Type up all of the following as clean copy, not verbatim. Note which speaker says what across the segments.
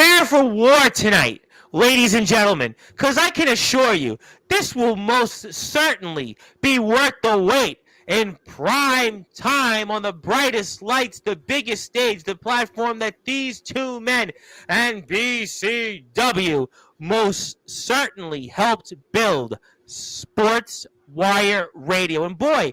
Speaker 1: Prepare for war tonight, ladies and gentlemen, because I can assure you, this will most certainly be worth the wait in prime time on the brightest lights, the biggest stage, the platform that these two men and BCW most certainly helped build, Sportswire Radio. And boy,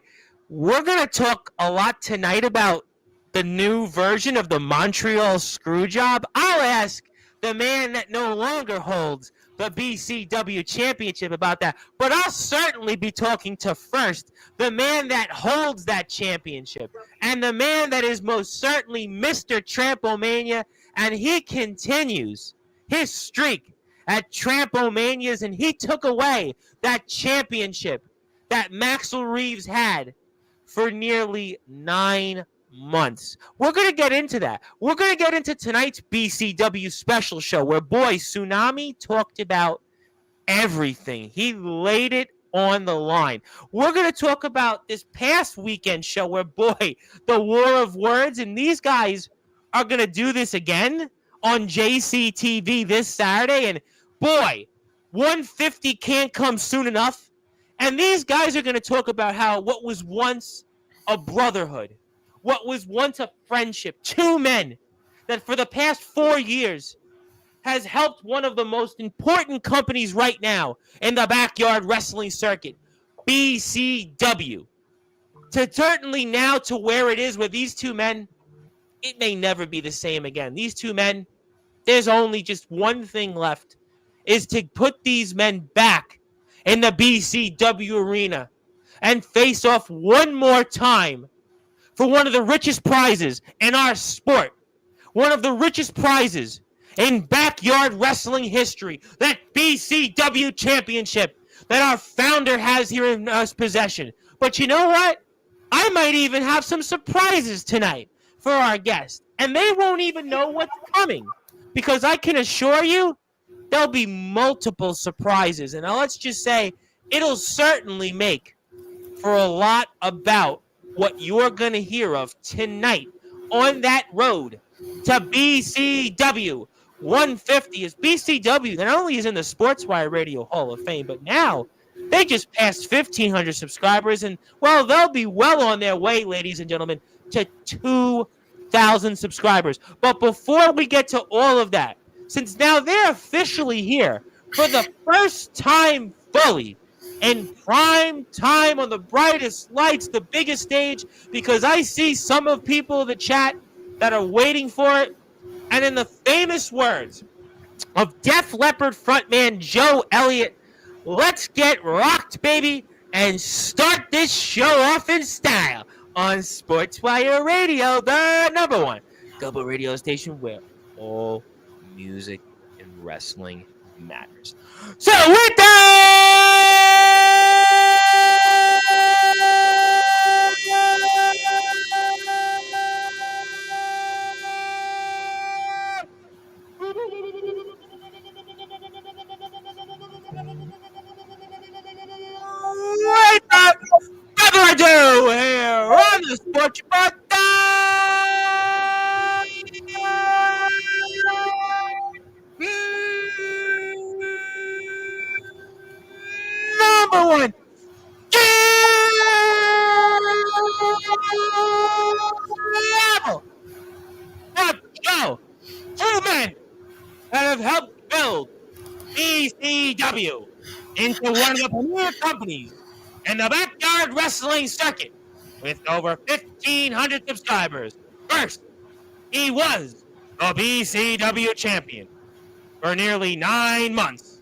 Speaker 1: we're going to talk a lot tonight about the new version of the Montreal Screwjob. I'll ask the man that no longer holds the BCW championship about that. But I'll certainly be talking to first the man that holds that championship and the man that is most certainly Mr. Trampomania, and he continues his streak at Trampomanias, and he took away that championship that Maxel Reeves had for nearly 9 months. We're going to get into that. We're going to get into tonight's BCW special show where, boy, Tsunami talked about everything. He laid it on the line. We're going to talk about this past weekend show where, boy, the war of words, and these guys are going to do this again on JCTV this Saturday, and boy, 150 can't come soon enough. And these guys are going to talk about how what was once a brotherhood, what was once a friendship, two men that for the past 4 years has helped one of the most important companies right now in the backyard wrestling circuit, BCW, to certainly now to where it is with these two men, it may never be the same again. These two men, there's only just one thing left, is to put these men back in the BCW arena and face off one more time for one of the richest prizes in our sport, one of the richest prizes in backyard wrestling history, that BCW championship that our founder has here in his possession. But you know what? I might even have some surprises tonight for our guests, and they won't even know what's coming, because I can assure you there'll be multiple surprises, and let's just say it'll certainly make for a lot about what you're going to hear of tonight on that road to BCW 150. Is BCW not only is in the Sportswire Radio Hall of Fame, but now they just passed 1,500 subscribers, and, well, they'll be well on their way, ladies and gentlemen, to 2,000 subscribers. But before we get to all of that, since now they're officially here for the first time fully in prime time on the brightest lights, the biggest stage, because I see some of people in the chat that are waiting for it. And in the famous words of Def Leppard frontman Joe Elliott, let's get rocked, baby, and start this show off in style on Sportswire Radio, the number one global radio station where all music and wrestling matters. So with that, without further ado, here on the Sports number one, level of show. Two men that have helped build ECW into one of the premier companies in the backyard wrestling circuit with over 1,500 subscribers. First, he was the BCW champion for nearly 9 months,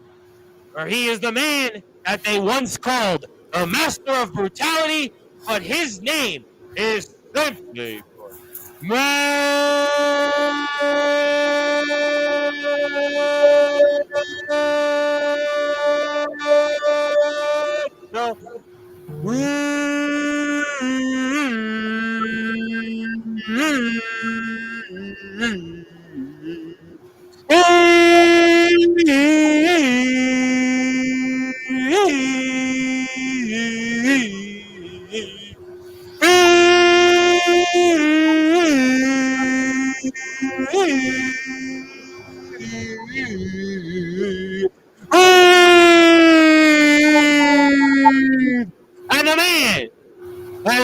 Speaker 1: where he is the man that they once called the Master of Brutality, but his name is simply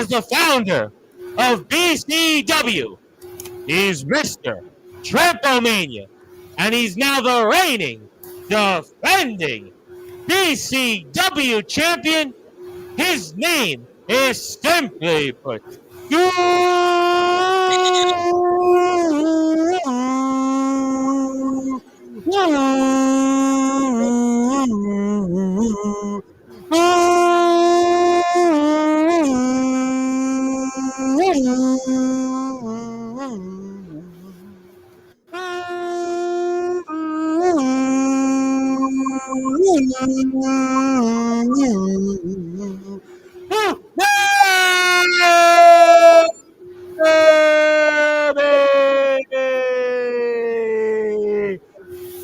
Speaker 1: as the founder of BCW. He's Mr. Trampomania, and he's now the reigning, defending BCW champion. His name is simply put,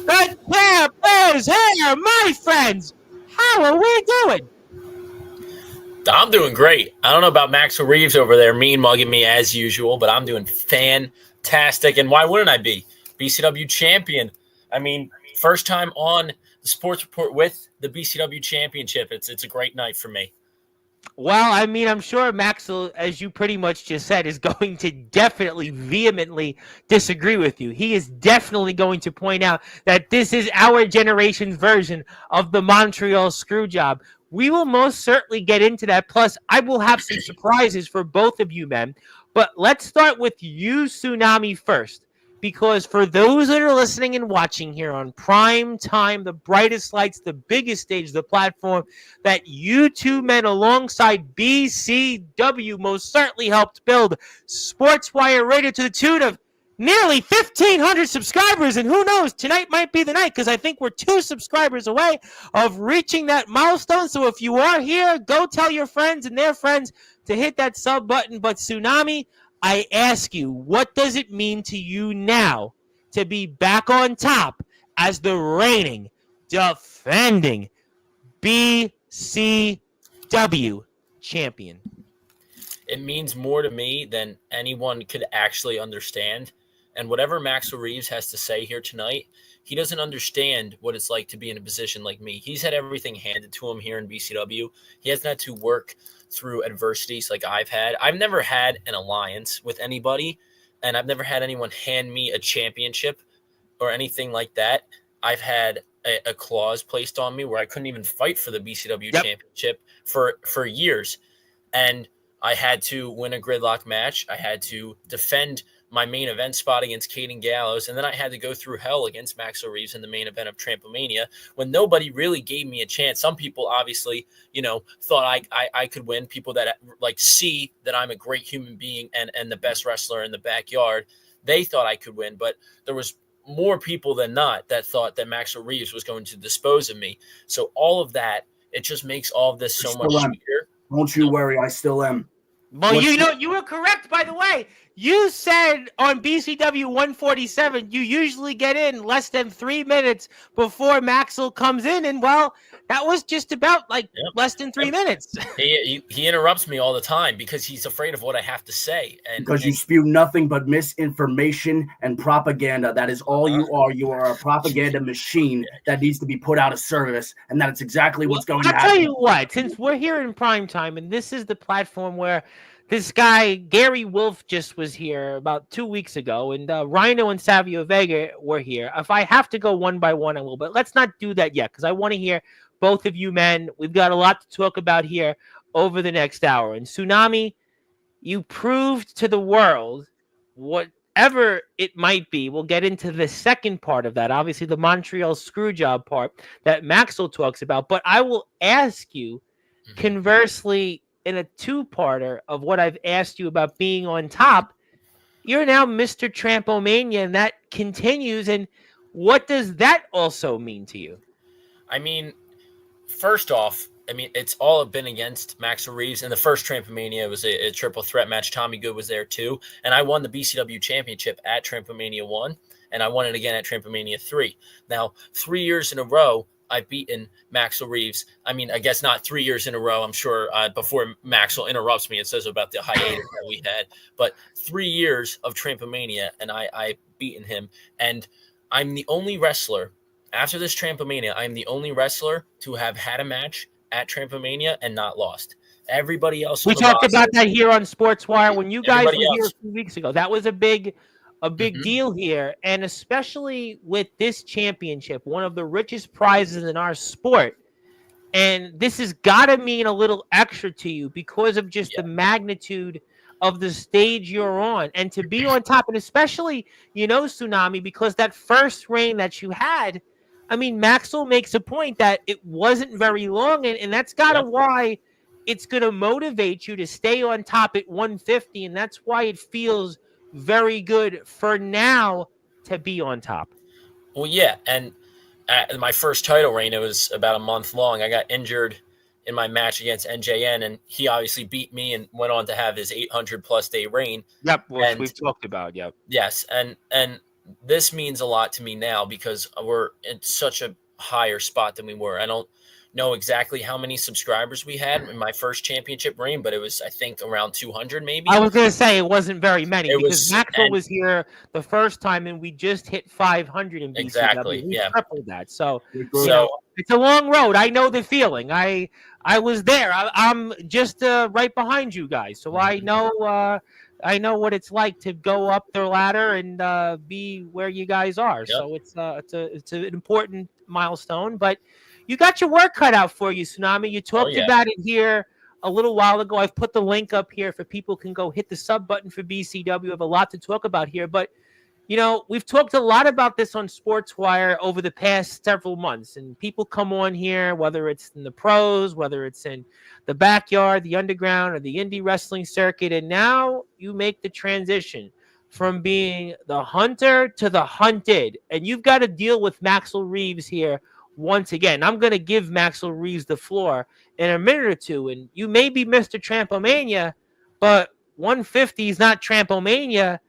Speaker 1: the champ is here, my friends. How are we doing?
Speaker 2: I'm doing great. I don't know about Maxel Reeves over there mean mugging me as usual, but I'm doing fantastic. And why wouldn't I be? BCW champion. I mean, first time on the Sports Report with the BCW championship. It's a great night for me.
Speaker 1: Well, I mean, I'm sure Maxel, as you pretty much just said, is going to definitely vehemently disagree with you. He is definitely going to point out that this is our generation's version of the Montreal Screwjob. We will most certainly get into that. Plus, I will have some surprises for both of you men. But let's start with you, Tsunami, first. Because for those that are listening and watching here on prime time, the brightest lights, the biggest stage, the platform that you two men alongside BCW most certainly helped build, Sportzwire rated to the tune of nearly 1,500 subscribers. And who knows, tonight might be the night, because I think we're 2 subscribers away of reaching that milestone. So if you are here, go tell your friends and their friends to hit that sub button. But Tsunami, I ask you, what does it mean to you now to be back on top as the reigning, defending BCW champion?
Speaker 2: It means more to me than anyone could actually understand. And whatever Maxel Reeves has to say here tonight, he doesn't understand what it's like to be in a position like me. He's had everything handed to him here in BCW. He hasn't had to work through adversities like I've had. I've never had an alliance with anybody, and I've never had anyone hand me a championship or anything like that. I've had a clause placed on me where I couldn't even fight for the BCW championship for years. And I had to win a gridlock match. I had to defend my main event spot against Caden Gallows, and then I had to go through hell against Maxel Reeves in the main event of Trampomania when nobody really gave me a chance. Some people obviously, thought I could win. People that see that I'm a great human being and the best wrestler in the backyard, they thought I could win, but there was more people than not that thought that Maxel Reeves was going to dispose of me. So all of that, it just makes all of this so much sweeter.
Speaker 3: Don't you worry, I still am.
Speaker 1: Well, you were correct, by the way. You said on BCW 147, you usually get in less than 3 minutes before Maxel comes in. And, well, that was just about less than 3 minutes.
Speaker 2: He interrupts me all the time because he's afraid of what I have to say.
Speaker 3: Because you spew nothing but misinformation and propaganda. That is all you are. You are a propaganda machine that needs to be put out of service. And that's exactly what's going to happen.
Speaker 1: I'll tell you what, since we're here in prime time, and this is the platform where this guy, Gary Wolf, just was here about 2 weeks ago, and Rhino and Savio Vega were here. If I have to go one by one, I will, but let's not do that yet, because I want to hear both of you men. We've got a lot to talk about here over the next hour. And Tsunami, you proved to the world, whatever it might be, we'll get into the second part of that, obviously the Montreal Screwjob part that Maxel talks about, but I will ask you, conversely, in a 2-parter of what I've asked you about being on top, you're now Mr. Trampomania, and that continues. And what does that also mean to you?
Speaker 2: I mean, first off, it's all been against Maxel Reeves. In the first Trampomania, it was a triple threat match. Tommy Good was there too. And I won the BCW championship at Trampomania 1, and I won it again at Trampomania 3. Now, 3 years in a row, I've beaten Maxel Reeves. I guess not 3 years in a row. I'm sure before Maxel interrupts me and says about the hiatus that we had. But 3 years of Trampomania, and I've beaten him. And I'm the only wrestler, after this Trampomania, I'm the only wrestler to have had a match at Trampomania and not lost. Everybody else
Speaker 1: We
Speaker 2: on the
Speaker 1: talked
Speaker 2: roster,
Speaker 1: about that here on Sportswire when you guys were
Speaker 2: everybody
Speaker 1: here
Speaker 2: else.
Speaker 1: a few weeks ago. That was a big
Speaker 2: Mhm.
Speaker 1: deal here, and especially with this championship, one of the richest prizes in our sport. And this has got to mean a little extra to you because of just
Speaker 2: Yeah.
Speaker 1: the magnitude of the stage you're on, and to be on top, and especially, Tsunami, because that first reign that you had, I mean, Maxel makes a point that it wasn't very long, and that's got to
Speaker 2: Yep.
Speaker 1: why it's going to motivate you to stay on top at 150, and that's why it feels very good for now to be on top.
Speaker 2: Well, yeah, and my first title reign, it was about a month long. I got injured in my match against NJN, and he obviously beat me and went on to have his 800+ day reign.
Speaker 1: Yep, which
Speaker 2: And
Speaker 1: we've talked about. Yep.
Speaker 2: yes, and this means a lot to me now because we're in such a higher spot than we were. I don't know exactly how many subscribers we had in my first championship reign, but it was, I think, around 200 maybe.
Speaker 1: I was going to say it wasn't very many
Speaker 2: It
Speaker 1: because
Speaker 2: was-
Speaker 1: Maxwell
Speaker 2: and-
Speaker 1: was here the first time and we just hit 500 in BCW.
Speaker 2: Exactly,
Speaker 1: We
Speaker 2: yeah.
Speaker 1: tripled that. So,
Speaker 2: So
Speaker 1: it's a long road. I know the feeling. I was there. I'm just right behind you guys. So I know what it's like to go up the ladder and be where you guys are.
Speaker 2: Yep.
Speaker 1: So it's an important milestone, but you got your work cut out for you, Tsunami. You talked
Speaker 2: yeah.
Speaker 1: about it here a little while ago. I've put the link up here for people can go hit the sub button for BCW. We have a lot to talk about here, but we've talked a lot about this on Sportswire over the past several months, and people come on here, whether it's in the pros, whether it's in the backyard, the underground, or the indie wrestling circuit, and now you make the transition from being the hunter to the hunted, and you've got to deal with Maxel Reeves here once again. I'm going to give Maxel Reeves the floor in a minute or two, and you may be Mr. Trampomania, but 150 is not Trampomania,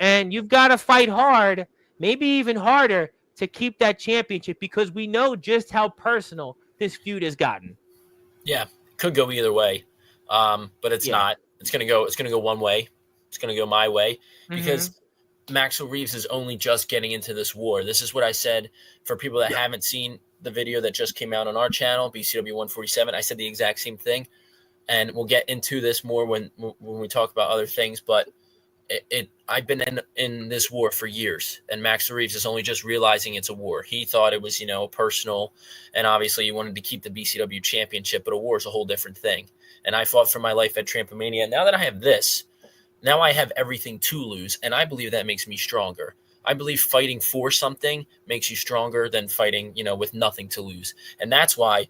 Speaker 1: and you've got to fight hard, maybe even harder, to keep that championship because we know just how personal this feud has gotten.
Speaker 2: Yeah, could go either way, but it's not. It's gonna go one way. It's gonna go my way because Maxel Reeves is only just getting into this war. This is what I said for people that haven't seen the video that just came out on our channel, BCW 147. I said the exact same thing, and we'll get into this more when we talk about other things. But I've been in this war for years, and Maxel Reeves is only just realizing it's a war. He thought it was, personal, and obviously he wanted to keep the BCW championship, but a war is a whole different thing. And I fought for my life at Trampomania. Now that I have this, now I have everything to lose, and I believe that makes me stronger. I believe fighting for something makes you stronger than fighting, with nothing to lose. And that's why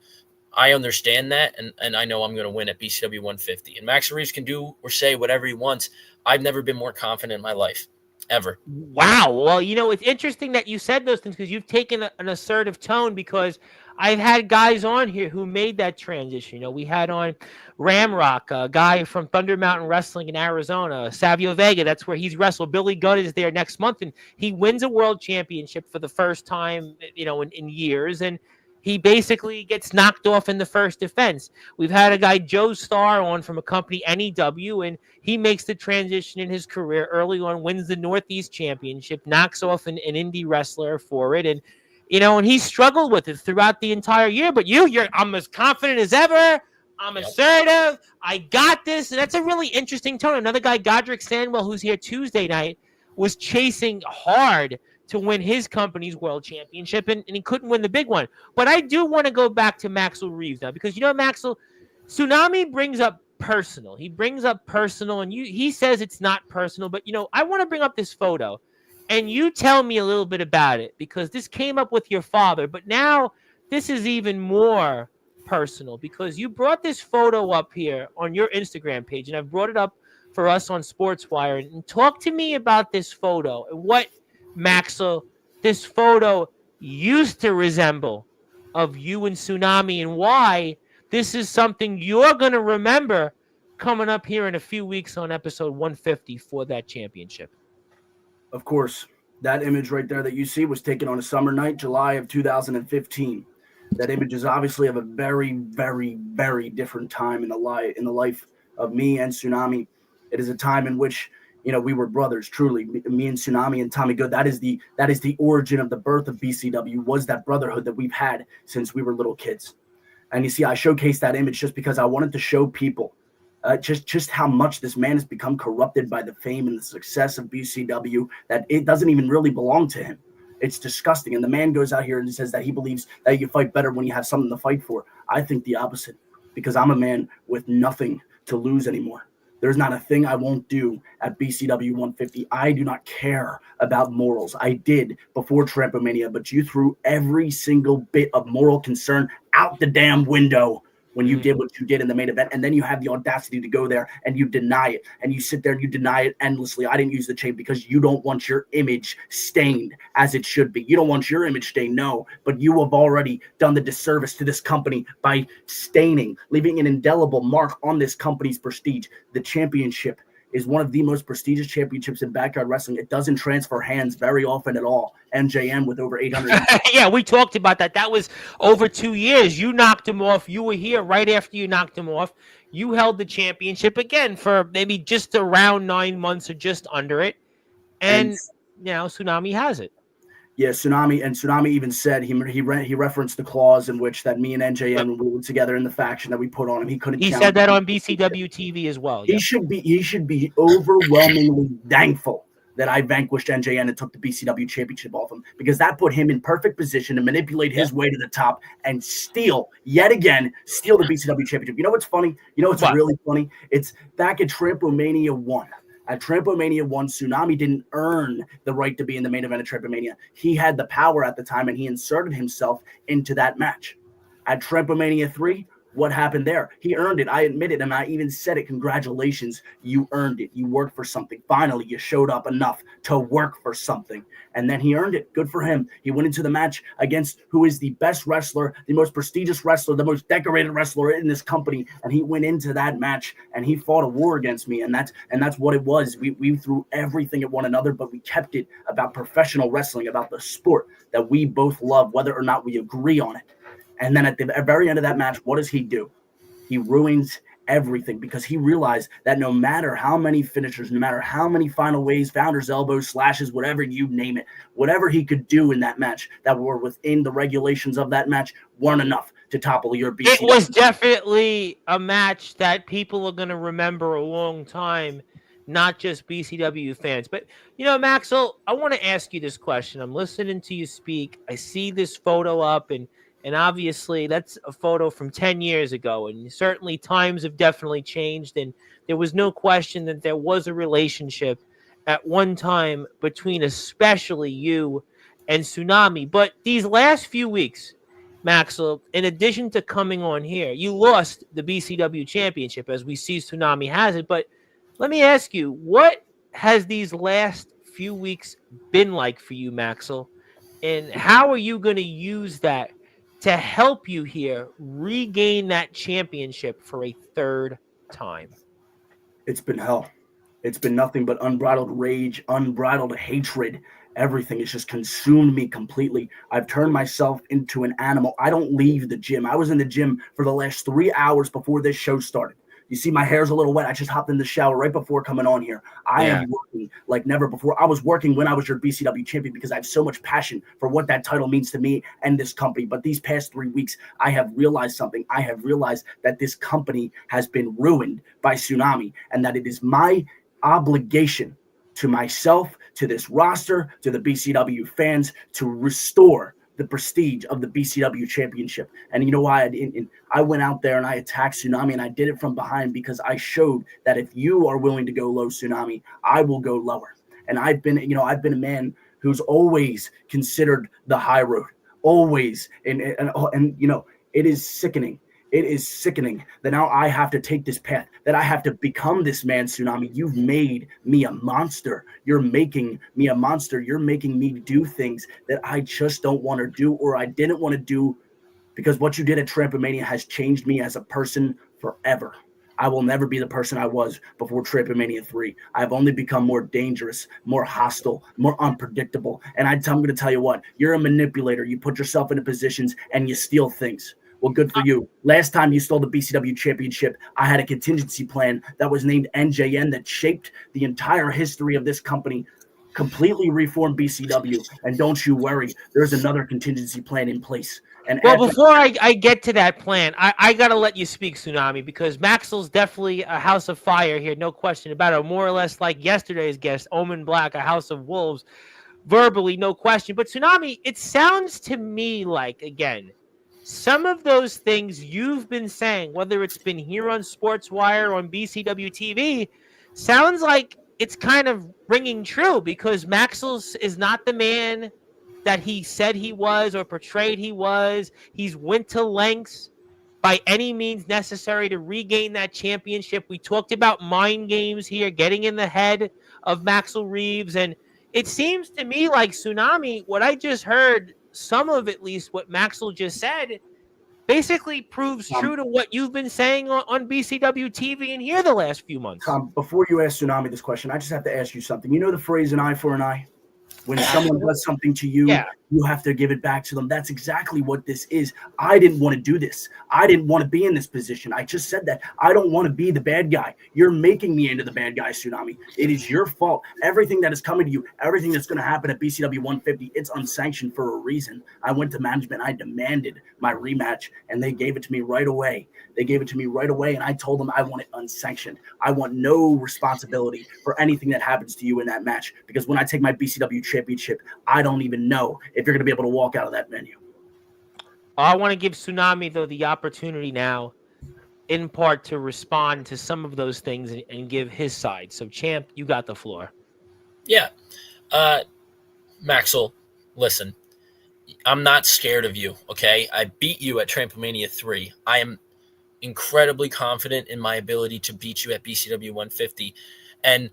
Speaker 2: I understand that, and I know I'm going to win at BCW 150. And Maxel Reeves can do or say whatever he wants. I've never been more confident in my life, ever.
Speaker 1: Wow. Well, it's interesting that you said those things because you've taken an assertive tone because I've had guys on here who made that transition. We had on Ramrock, a guy from Thunder Mountain Wrestling in Arizona, Savio Vega. That's where he's wrestled. Billy Gunn is there next month, and he wins a world championship for the first time, in years. And he basically gets knocked off in the first defense. We've had a guy, Joe Starr, on from a company, NEW, and he makes the transition in his career early on, wins the Northeast Championship, knocks off an indie wrestler for it. And, and he struggled with it throughout the entire year. But I'm as confident as ever. I'm assertive. I got this. And that's a really interesting tone. Another guy, Godric Sandwell, who's here Tuesday night, was chasing hard to win his company's world championship, and he couldn't win the big one. But I do want to go back to Maxel Reeves now because, Maxel, Tsunami brings up personal. He brings up personal, and he says it's not personal. But, I want to bring up this photo, and you tell me a little bit about it because this came up with your father. But now this is even more personal because you brought this photo up here on your Instagram page, and I've brought it up for us on Sportswire. And talk to me about this photo and what Maxel, this photo used to resemble of you and Tsunami, and why this is something you're going to remember coming up here in a few weeks on episode 150 for that championship.
Speaker 3: Of course, that image right there that you see was taken on a summer night, July of 2015. That image is obviously of a very, very, very different time in the life of me and Tsunami. It is a time in which we were brothers, truly. Me and Tsunami and Tommy Good. That is the origin of the birth of BCW, was that brotherhood that we've had since we were little kids. And you see, I showcased that image just because I wanted to show people just how much this man has become corrupted by the fame and the success of BCW, that it doesn't even really belong to him. It's disgusting. And the man goes out here and says that he believes that you fight better when you have something to fight for. I think the opposite, because I'm a man with nothing to lose anymore. There's not a thing I won't do at BCW 150. I do not care about morals. I did before Trampomania, but you threw every single bit of moral concern out the damn window when you did what you did in the main event. And then you have the audacity to go there and you deny it. And you sit there and you deny it endlessly. I didn't use the chain because you don't want your image stained as it should be. You don't want your image stained, no. But you have already done the disservice to this company by staining, leaving an indelible mark on this company's prestige. The championship is one of the most prestigious championships in backyard wrestling. It doesn't transfer hands very often at all. MJM with over 800.
Speaker 1: Yeah, we talked about that. That was over 2 years. You knocked him off. You were here right after you knocked him off. You held the championship again for maybe just around 9 months or just under it. And now Tsunami has it.
Speaker 3: Yeah, Tsunami even said he referenced the clause in which that me and NJN were together in the faction that we put on him. He couldn't.
Speaker 1: He said that on BCW TV as well.
Speaker 3: He should be overwhelmingly thankful that I vanquished NJN and took the BCW championship off him, because that put him in perfect position to manipulate his way to the top and steal the BCW championship. You know what's funny? You know what's really funny? It's back at Trampomania 1. At Trampomania 1, Tsunami didn't earn the right to be in the main event of Trampomania. He had the power at the time, and he inserted himself into that match. At Trampomania 3, what happened there? He earned it. I admit it, and I even said it. Congratulations, you earned it. You worked for something. Finally, you showed up enough to work for something. And then he earned it. Good for him. He went into the match against who is the best wrestler, the most prestigious wrestler, the most decorated wrestler in this company. And he went into that match and he fought a war against me. And that's what it was. We threw everything at one another, but we kept it about professional wrestling, about the sport that we both love, whether or not we agree on it. And then at the very end of that match, what does he do? He ruins everything, because he realized that no matter how many finishers, no matter how many final ways, founder's elbows, slashes, whatever you name it, whatever he could do in that match that were within the regulations of that match weren't enough to topple your BCW.
Speaker 1: It was definitely a match that people are going to remember a long time, not just BCW fans. But, Maxel, I want to ask you this question. I'm listening to you speak. I see this photo up, and obviously that's a photo from 10 years ago. And certainly times have definitely changed. And there was no question that there was a relationship at one time between especially you and Tsunami. But these last few weeks, Maxel, in addition to coming on here, you lost the BCW championship, as we see Tsunami has it. But let me ask you, what has these last few weeks been like for you, Maxel? And how are you going to use that to help you here regain that championship for a third time?
Speaker 3: It's been hell. It's been nothing but unbridled rage, unbridled hatred. Everything has just consumed me completely. I've turned myself into an animal. I don't leave the gym. I was in the gym for the last 3 hours before this show started. You see, my hair's a little wet. I just hopped in the shower right before coming on here. I am working like never before. I was working when I was your BCW champion because I have so much passion for what that title means to me and this company. But these past 3 weeks, I have realized something. I have realized that this company has been ruined by Tsunami, and that it is my obligation to myself, to this roster, to the BCW fans, to restore the prestige of the BCW championship. And you know why? I went out there and I attacked Tsunami, and I did it from behind because I showed that if you are willing to go low, Tsunami, I will go lower. And I've been a man who's always considered the high road, always. And it is sickening. It is sickening that now I have to take this path, that I have to become this man, Tsunami. You've made me a monster. You're making me a monster. You're making me do things that I just don't want to do, or I didn't want to do, because what you did at Trampomania has changed me as a person forever. I will never be the person I was before Trampomania 3. I've only become more dangerous, more hostile, more unpredictable. And I'm going to tell you what, you're a manipulator. You put yourself into positions and you steal things. Well, good for you. Last time you stole the BCW championship, I had a contingency plan that was named NJN that shaped the entire history of this company completely reform BCW, and don't you worry, there's another contingency plan in place. And
Speaker 1: well, before I get to that plan, I got to let you speak, Tsunami, because Maxel's definitely a house of fire here, no question about it. More or less like yesterday's guest, Omen Black, a house of wolves, verbally, no question. But Tsunami, it sounds to me like, again, some of those things you've been saying, whether it's been here on Sportswire or on BCW TV, sounds like it's kind of ringing true, because Maxel is not the man that he said he was or portrayed he was. He's went to lengths by any means necessary to regain that championship. We talked about mind games here, getting in the head of Maxel Reeves. And it seems to me like, Tsunami, what I just heard, some of at least what Maxel just said, basically proves true to what you've been saying on BCW TV and here the last few months.
Speaker 3: Tom, before you ask Tsunami this question, I just have to ask you something. You know the phrase "an eye for an eye"? When someone does something to you, you have to give it back to them. That's exactly what this is. I didn't want to do this. I didn't want to be in this position. I just said that. I don't want to be the bad guy. You're making me into the bad guy, Tsunami. It is your fault. Everything that is coming to you, everything that's going to happen at BCW 150, it's unsanctioned for a reason. I went to management. I demanded my rematch, and they gave it to me right away. And I told them I want it unsanctioned. I want no responsibility for anything that happens to you in that match, because when I take my BCW championship, I don't even know if you're going to be able to walk out of that venue.
Speaker 1: I want to give Tsunami, though, the opportunity now, in part, to respond to some of those things and give his side. So, Champ, you got the floor.
Speaker 2: Yeah. Maxel, listen, I'm not scared of you, okay? I beat you at Trampomania 3. I am incredibly confident in my ability to beat you at BCW 150. And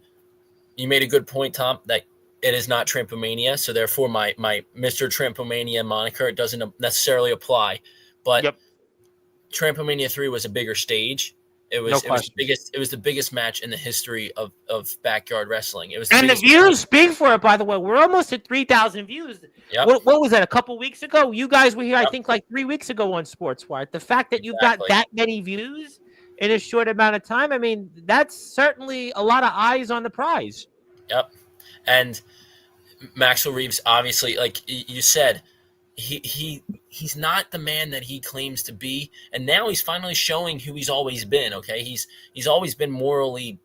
Speaker 2: you made a good point, Tom, that it is not Trampomania, so therefore my Mr. Trampomania moniker, it doesn't necessarily apply. But Trampomania 3 was a bigger stage. It was the biggest match in the history of backyard wrestling. It was
Speaker 1: the views speak for it, by the way. We're almost at 3,000 views.
Speaker 2: Yep.
Speaker 1: What was that, a couple weeks ago? You guys were here, I think, like 3 weeks ago on Sportswire. The fact that you've got that many views in a short amount of time, I mean, that's certainly a lot of eyes on the prize.
Speaker 2: Yep. And Maxel Reeves, obviously, like you said, he's not the man that he claims to be, and now he's finally showing who he's always been. Okay, he's always been morally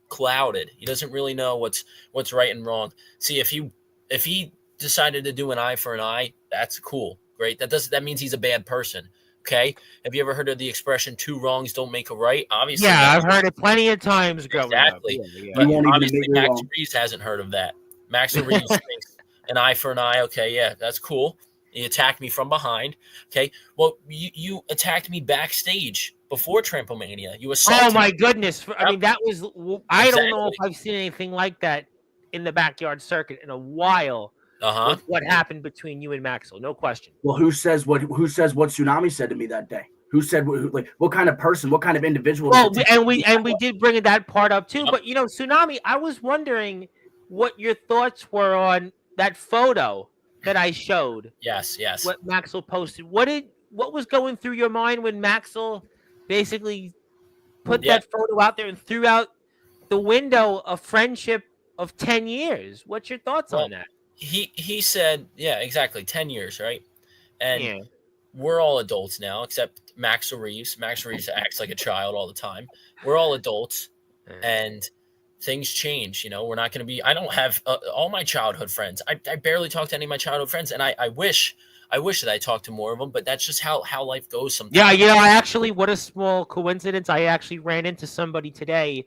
Speaker 2: clouded. He doesn't really know what's right and wrong. See, if he decided to do an eye for an eye, that's cool, great. That means he's a bad person. Okay, have you ever heard of the expression "two wrongs don't make a right"? Obviously,
Speaker 1: yeah, I've heard it plenty of times growing up.
Speaker 2: Exactly, but obviously Max Reeves hasn't heard of that. Maxel Reeves thinks an eye for an eye. Okay, yeah, that's cool. You attacked me from behind. Okay, well, you attacked me backstage before Trampomania. You assaulted.
Speaker 1: Oh my goodness! I mean, that was. I don't know if I've seen anything like that in the backyard circuit in a while. What happened between you and Maxel? No question.
Speaker 3: Well, who says what Tsunami said to me that day? Who said what kind of person, what kind of individual?
Speaker 1: Well, we did bring that part up too. But Tsunami, I was wondering what your thoughts were on that photo that I showed.
Speaker 2: Yes.
Speaker 1: What Maxel posted. What was going through your mind when Maxel basically put that photo out there and threw out the window a friendship of 10 years? What's your thoughts on that?
Speaker 2: He said, yeah, exactly, 10 years, right? And we're all adults now, except Maxel Reeves. Maxel Reeves acts like a child all the time. We're all adults, and things change. We're not going to be. I don't have all my childhood friends. I barely talk to any of my childhood friends, and I wish that I talked to more of them. But that's just how life goes sometimes.
Speaker 1: Yeah, I actually, what a small coincidence. I actually ran into somebody today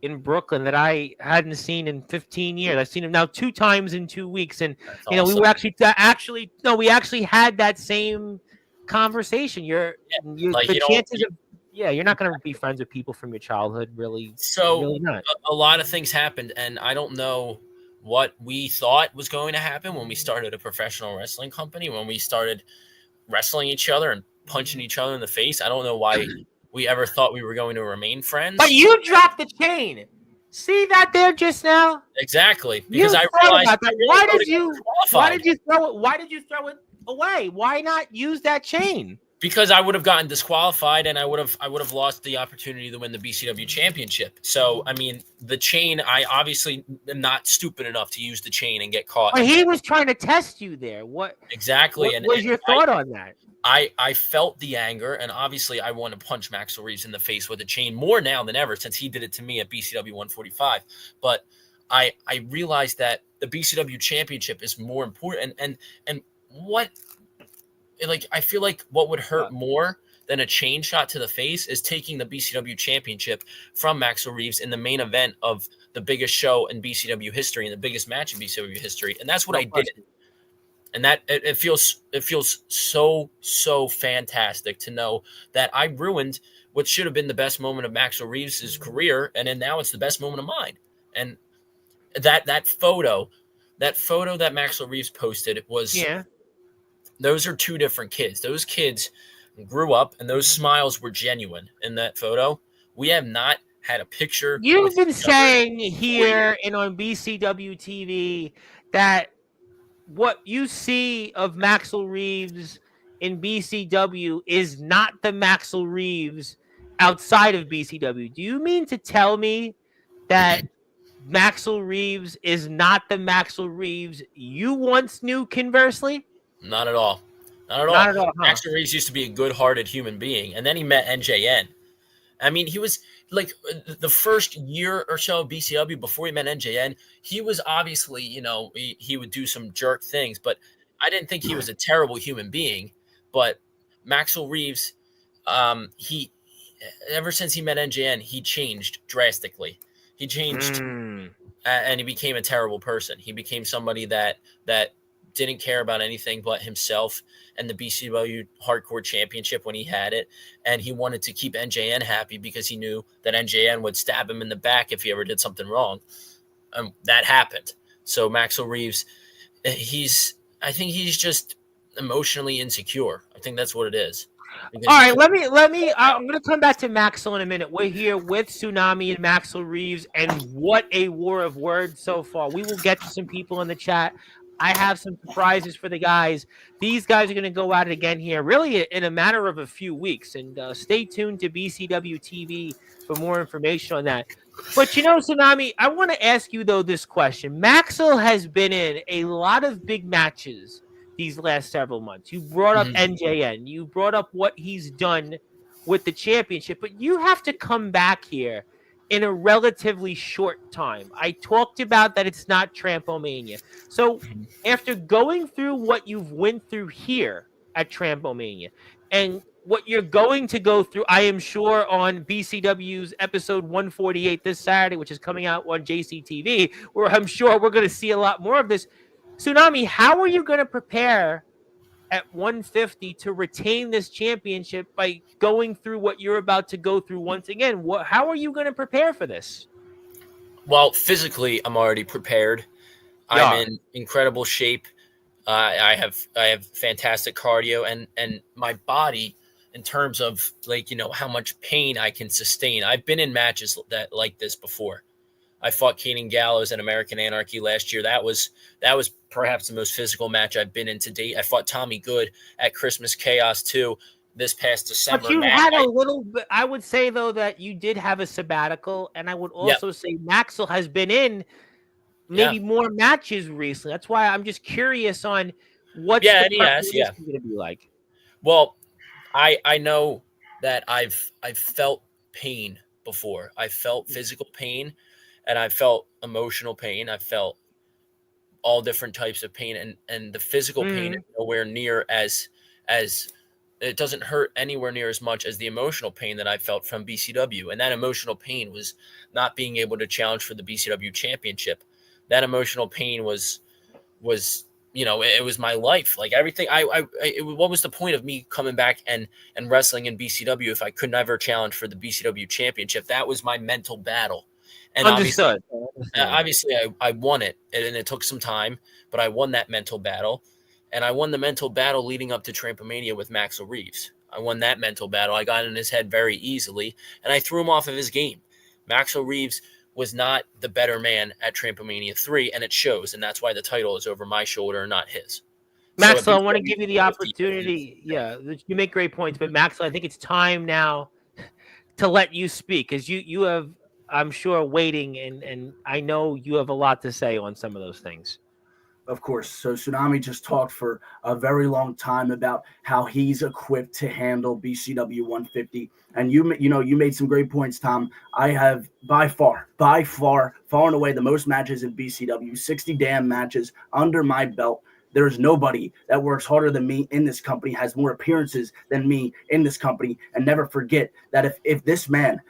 Speaker 1: in Brooklyn that I hadn't seen in 15 years. I've seen him now 2 times in 2 weeks, and
Speaker 2: that's
Speaker 1: awesome. We were we actually had that same conversation. You're not going to be friends with people from your childhood, really.
Speaker 2: So
Speaker 1: really not.
Speaker 2: A lot of things happened, and I don't know what we thought was going to happen when we started a professional wrestling company, when we started wrestling each other and punching each other in the face. I don't know why we ever thought we were going to remain friends.
Speaker 1: But you dropped the chain. See that there just now?
Speaker 2: Exactly. Because I realized
Speaker 1: why did you throw it away? Why not use that chain?
Speaker 2: Because I would have gotten disqualified and I would have lost the opportunity to win the BCW championship. So I mean, the chain, I obviously am not stupid enough to use the chain and get caught.
Speaker 1: But he was trying to test you there. What
Speaker 2: exactly?
Speaker 1: What was your thought on that?
Speaker 2: I felt the anger, and obviously I want to punch Maxel Reeves in the face with a chain more now than ever since he did it to me at BCW 145. But I realized that the BCW championship is more important, and what, like, I feel like what would hurt more than a chain shot to the face is taking the BCW championship from Maxel Reeves in the main event of the biggest show in BCW history and the biggest match in BCW history, and that's what I did. And that it feels so fantastic to know that I ruined what should have been the best moment of Maxel Reeves' career, and then now it's the best moment of mine. And that photo that Maxel Reeves posted was, those are two different kids. Those kids grew up, and those smiles were genuine in that photo. We have not had a picture.
Speaker 1: You've been saying here and on BCW TV that what you see of Maxel Reeves in BCW is not the Maxel Reeves outside of BCW. Do you mean to tell me that Maxel Reeves is not the Maxel Reeves you once knew, conversely?
Speaker 2: Not at all. Not at all.
Speaker 1: Not at all, huh?
Speaker 2: Maxel Reeves used to be a good-hearted human being, and then he met NJN. I mean, he was like the first year or so of BCW before he met NJN. He was obviously, he would do some jerk things, but I didn't think he was a terrible human being. But Maxel Reeves, he ever since he met NJN, he changed drastically. He changed, and he became a terrible person. He became somebody that didn't care about anything but himself and the BCW Hardcore Championship when he had it. And he wanted to keep NJN happy because he knew that NJN would stab him in the back if he ever did something wrong. That happened. So Maxel Reeves, I think he's just emotionally insecure. I think that's what it is.
Speaker 1: All right, let me. I'm going to come back to Maxel in a minute. We're here with Tsunami and Maxel Reeves, and what a war of words so far. We will get to some people in the chat. I have some surprises for the guys. These guys are going to go at it again here, really in a matter of a few weeks. And stay tuned to BCW TV for more information on that. But, Tsunami, I want to ask you, though, this question. Maxel has been in a lot of big matches these last several months. You brought up NJN. You brought up what he's done with the championship. But you have to come back here in a relatively short time. I talked about that it's not Trampomania. So after going through what you've went through here at Trampomania and what you're going to go through, I am sure, on BCW's episode 148 this Saturday, which is coming out on JCTV, where I'm sure we're going to see a lot more of this. Tsunami, how are you going to prepare at 150 to retain this championship by going through what you're about to go through once again? How are you going to prepare for this?
Speaker 2: Well, physically, I'm already prepared. Yeah. I'm in incredible shape. I have fantastic cardio, and my body, in terms of how much pain I can sustain. I've been in matches like this before. I fought Kanan Gallows in American Anarchy last year. That was perhaps the most physical match I've been in to date. I fought Tommy Good at Christmas Chaos too this past December.
Speaker 1: But you had a little bit. I would say though that you did have a sabbatical, and I would also say Maxel has been in maybe more matches recently. That's why I'm just curious on what's the preparation going to be like.
Speaker 2: Well, I know that I've felt pain before. I felt physical pain. And I felt emotional pain. I felt all different types of pain, and the physical pain is nowhere near as it doesn't hurt anywhere near as much as the emotional pain that I felt from BCW. And that emotional pain was not being able to challenge for the BCW championship. That emotional pain was it was my life. Like everything. What was the point of me coming back and wrestling in BCW if I could never challenge for the BCW championship? That was my mental battle. And
Speaker 1: Understood.
Speaker 2: Obviously, I won it, and it took some time, but I won that mental battle, and I won the mental battle leading up to Trampomania with Maxel Reeves. I won that mental battle. I got in his head very easily, and I threw him off of his game. Maxel Reeves was not the better man at Trampomania 3, and it shows, and that's why the title is over my shoulder and not his.
Speaker 1: Maxel, I want to give you the opportunity. Yeah, you make great points, but Maxel, I think it's time now to let you speak because you have, I'm sure, waiting, and I know you have a lot to say on some of those things.
Speaker 3: Of course. So Tsunami just talked for a very long time about how he's equipped to handle BCW 150. And you made some great points, Tom. I have by far and away the most matches in BCW, 60 damn matches under my belt. There's nobody that works harder than me in this company, has more appearances than me in this company. And never forget that if this man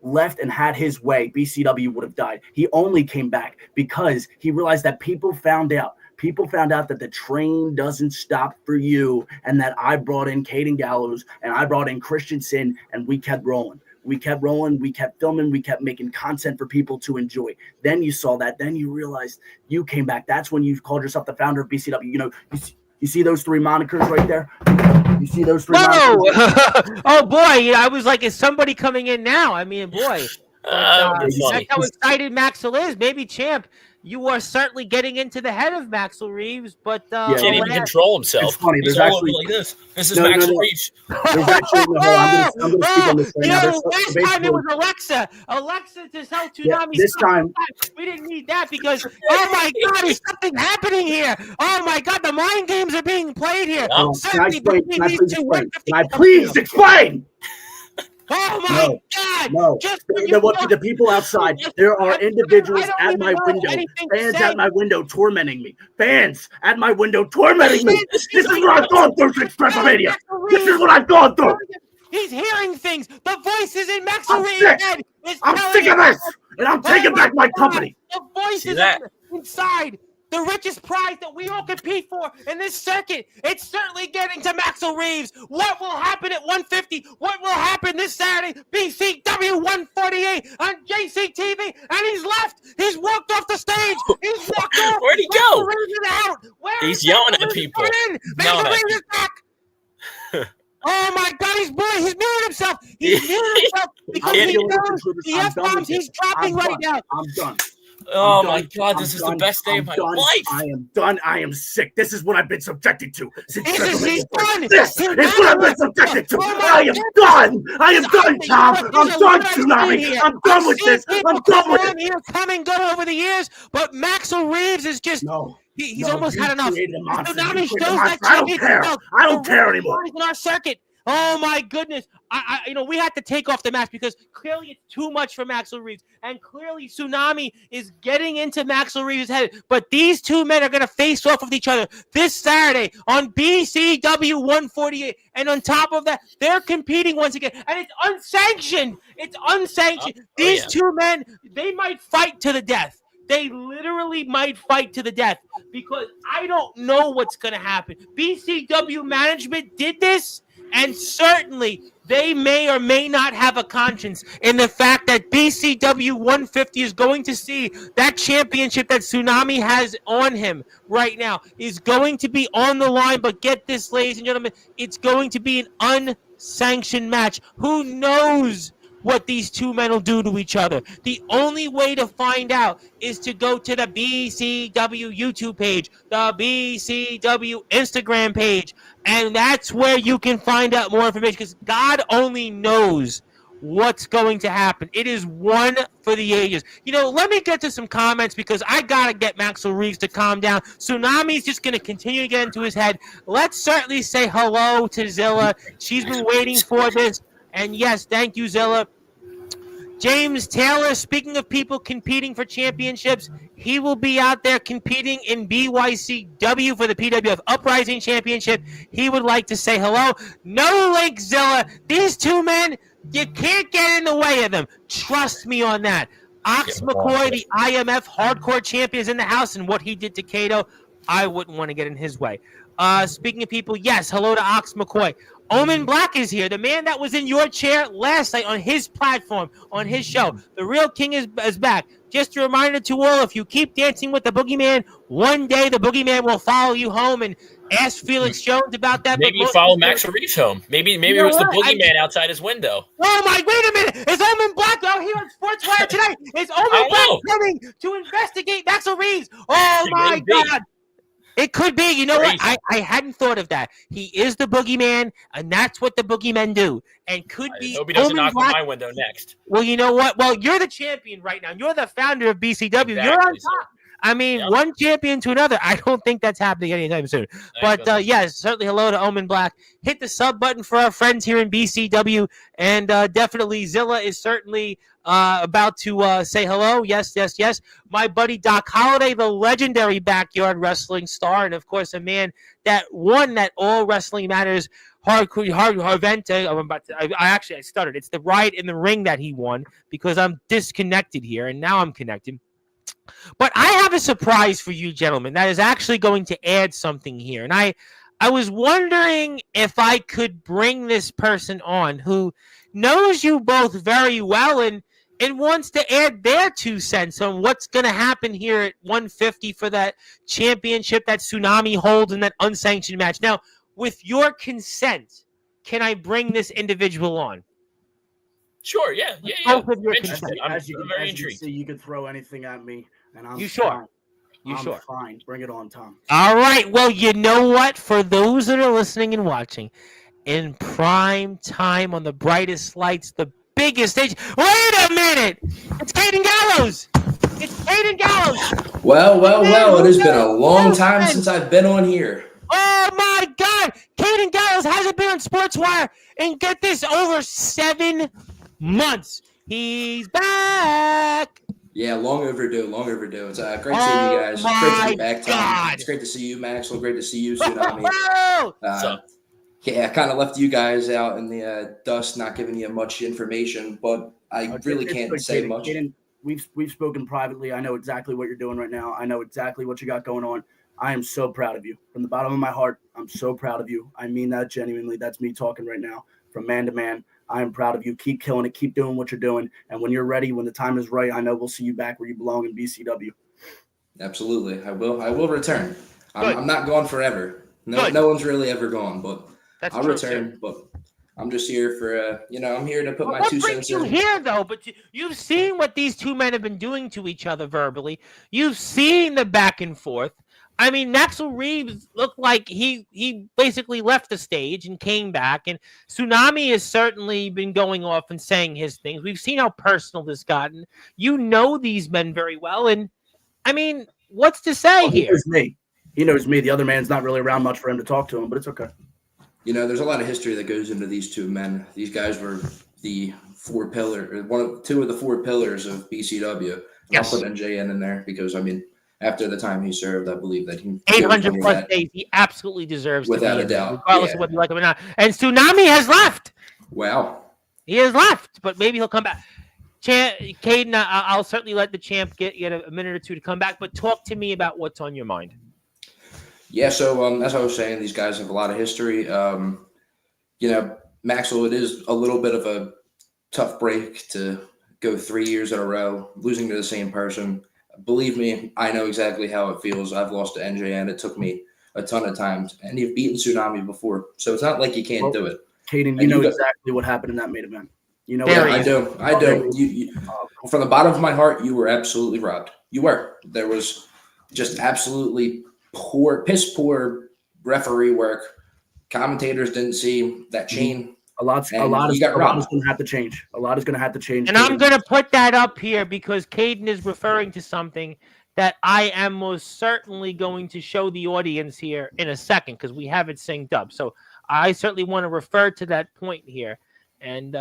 Speaker 3: left and had his way, BCW would have died. He only came back because he realized that people found out that the train doesn't stop for you, and that I brought in Caden Gallows and I brought in Christensen, and we kept rolling. We kept rolling, we kept filming, we kept making content for people to enjoy. Then you saw that. Then you realized you came back. That's when you called yourself the founder of BCW. You know, you see those three monikers right there? You see those three monikers?
Speaker 1: Oh, boy. I was like, is somebody coming in now? I mean, boy. That's how excited Maxel is. Maybe, Champ, you are certainly getting into the head of Maxel Reeves, but
Speaker 2: can't even control himself.
Speaker 3: It's funny.
Speaker 2: He's all over like this. This is Maxel Reeves.
Speaker 3: There's actually I'm going to speak on this right now.
Speaker 1: Last time it was Alexa to sell Tsunami.
Speaker 3: This time
Speaker 1: we didn't need that because my God, is something happening here? Oh my God, the mind games are being played here.
Speaker 3: Can I please explain?
Speaker 1: Oh my God!
Speaker 3: No. The people outside, there are individuals at my window, fans at my window tormenting me. Fans at my window tormenting me. This is what I've gone through since WrestleMania. This is what I've gone through.
Speaker 1: He's hearing things. The voices in Maxel Reeves' head.
Speaker 3: I'm sick of this, and I'm taking back my company.
Speaker 1: The voices inside. The richest prize that we all compete for in this circuit. It's certainly getting to Maxel Reeves. What will happen at 150? What will happen this Saturday? BCW 148 on JCTV. And he's left. He's walked off the stage. He's walked off.
Speaker 2: Where'd he go?
Speaker 1: He's
Speaker 2: yelling at people.
Speaker 1: Maxel Reeves is back. Oh my God, he's muting himself. He's muting himself because he knows the F-bombs he's dropping right now.
Speaker 3: I'm done.
Speaker 2: Oh my God, this is the best day of my life.
Speaker 3: I am done. I am sick. This is what I've been subjected to.
Speaker 1: He's done.
Speaker 3: This is what I've been subjected to. I am done. I am done, Tom. I'm done, Tsunami. I'm done with this. I'm done with it.
Speaker 1: Here come and go over the years, but Maxel Reeves is just... He's almost had enough. Tsunami shows that
Speaker 3: I don't care. I don't care anymore.
Speaker 1: In our circuit. Oh my goodness! We had to take off the mask because clearly it's too much for Maxel Reeves, and clearly Tsunami is getting into Maxel Reeves' head. But these two men are going to face off with each other this Saturday on BCW 148, and on top of that, they're competing once again, and it's unsanctioned. These two men, they might fight to the death. They literally might fight to the death because I don't know what's going to happen. BCW management did this. And certainly, they may or may not have a conscience in the fact that BCW 150 is going to see that championship that Tsunami has on him right now is going to be on the line. But get this, ladies and gentlemen, it's going to be an unsanctioned match. Who knows what these two men will do to each other? The only way to find out is to go to the BCW YouTube page, the BCW Instagram page, and that's where you can find out more information because God only knows what's going to happen. It is one for the ages. Let me get to some comments because I got to get Maxel Reeves to calm down. Tsunami's just going to continue to get into his head. Let's certainly say hello to Zilla. She's been waiting for this. And yes, thank you, Zilla. James Taylor, speaking of people competing for championships, he will be out there competing in BYCW for the PWF Uprising Championship. He would like to say hello. No link, Zilla. These two men, you can't get in the way of them. Trust me on that. Ox McCoy, the IMF Hardcore Champion, is in the house, and what he did to Kato, I wouldn't want to get in his way. Speaking of people, yes, hello to Ox McCoy. Omen Black is here, the man that was in your chair last night on his platform, on his show. The real king is back. Just a reminder to all, if you keep dancing with the boogeyman, one day the boogeyman will follow you home, and ask Felix Jones about that.
Speaker 2: Maybe you follow Maxel Reeves home. Maybe it was the boogeyman outside his window.
Speaker 1: Oh my, wait a minute. Is Omen Black out here on Sportzwire today? Is Omen Black coming to investigate Maxel Reeves? Oh my God. It could be. You know what?
Speaker 2: Crazy.
Speaker 1: I hadn't thought of that. He is the boogeyman, and that's what the boogeymen do. And could
Speaker 2: I
Speaker 1: be
Speaker 2: hope he doesn't
Speaker 1: Omen
Speaker 2: knock on
Speaker 1: Black.
Speaker 2: my window next.
Speaker 1: Well, you know what? Well, you're the champion right now. You're the founder of BCW. You're on
Speaker 2: Exactly,
Speaker 1: top.
Speaker 2: sir.
Speaker 1: I mean,
Speaker 2: Yep.
Speaker 1: one champion to another. I don't think that's happening anytime soon. But yes, certainly hello to Omen Black. Hit the sub button for our friends here in BCW, and definitely Zilla is certainly about to say hello. Yes, yes, yes. My buddy Doc Holliday, the legendary backyard wrestling star, and of course a man that won that All Wrestling Matters hard event. I stuttered. It's the Riot in the Ring that he won because I'm disconnected here, and now I'm connected. But I have a surprise for you, gentlemen, that is actually going to add something here. And I was wondering if I could bring this person on who knows you both very well and wants to add their 2 cents on what's going to happen here at 150 for that championship that Tsunami holds in that unsanctioned match. Now, with your consent, can I bring this individual on?
Speaker 2: Sure, yeah.
Speaker 1: Both of your
Speaker 2: I'm interested.
Speaker 1: consent.
Speaker 2: I'm
Speaker 3: As you
Speaker 2: very
Speaker 3: can
Speaker 2: intrigued.
Speaker 3: see, you can throw anything at me, and I'm
Speaker 1: You sure?
Speaker 3: fine.
Speaker 1: You
Speaker 3: I'm
Speaker 1: sure?
Speaker 3: fine. Bring it on, Tom.
Speaker 1: All right. Well, you know what? For those that are listening and watching, in prime time on the brightest lights, the biggest stage. Wait a minute! It's Caden Gallows! It's Caden Gallows!
Speaker 4: Well, it has been a long time since I've been on here.
Speaker 1: Oh my God! Caden Gallows hasn't been on Sportzwire and get this over 7 months. He's back!
Speaker 4: Yeah, long overdue. It's great seeing you guys. Great to be back, Tom.
Speaker 1: God.
Speaker 4: It's great to see you, Maxel. Great to see you, Tsunami.
Speaker 1: Oh!
Speaker 4: Yeah, I kind of left you guys out in the dust, not giving you much information, but I really can't say much.
Speaker 3: Caden, we've spoken privately. I know exactly what you're doing right now. I know exactly what you got going on. I am so proud of you. From the bottom of my heart, I'm so proud of you. I mean that genuinely. That's me talking right now from man to man. I am proud of you. Keep killing it. Keep doing what you're doing. And when you're ready, when the time is right, I know we'll see you back where you belong in BCW.
Speaker 4: Absolutely. I will return. I'm not gone forever. No one's really ever gone, but
Speaker 1: That's
Speaker 4: I'll
Speaker 1: true,
Speaker 4: return.
Speaker 1: too.
Speaker 4: But I'm just here for, I'm here to put my
Speaker 1: What
Speaker 4: 2
Speaker 1: brings
Speaker 4: cents
Speaker 1: you
Speaker 4: in.
Speaker 1: here, though? But you've seen what these two men have been doing to each other verbally. You've seen the back and forth. I mean, Maxel Reeves looked like he basically left the stage and came back. And Tsunami has certainly been going off and saying his things. We've seen how personal this gotten. You know these men very well. And, I mean, what's to say
Speaker 3: He
Speaker 1: here?
Speaker 3: knows me. He knows me. The other man's not really around much for him to talk to him, but it's okay.
Speaker 4: There's a lot of history that goes into these 2 men. These guys were the 4 pillars, 2 of the 4 pillars of BCW.
Speaker 1: Yes.
Speaker 4: I'll put NJN in there because, after the time he served, I believe that he
Speaker 1: 800 plus days. He absolutely deserves
Speaker 4: without
Speaker 1: to be
Speaker 4: a doubt,
Speaker 1: regardless of whether you like him or not. And Tsunami has left.
Speaker 4: Wow.
Speaker 1: He has left, but maybe he'll come back. Caden, I'll certainly let the champ get a minute or 2 to come back, but talk to me about what's on your mind.
Speaker 4: Yeah, so as I was saying, these guys have a lot of history. Maxwell, it is a little bit of a tough break to go 3 years in a row, losing to the same person. Believe me, I know exactly how it feels. I've lost to NJN. It took me a ton of times, and you've beaten Tsunami before, so it's not like you can't do it.
Speaker 3: Caden, you know exactly what happened in that main event. You know,
Speaker 1: Yeah,
Speaker 4: I do. You, from the bottom of my heart, you were absolutely robbed. You were. There was just absolutely piss poor referee work. Commentators didn't see that chain.
Speaker 3: A lot is going to have to change. A lot is going to have to change.
Speaker 1: And I'm going to put that up here because Caden is referring to something that I am most certainly going to show the audience here in a second because we have it synced up. So I certainly want to refer to that point here. And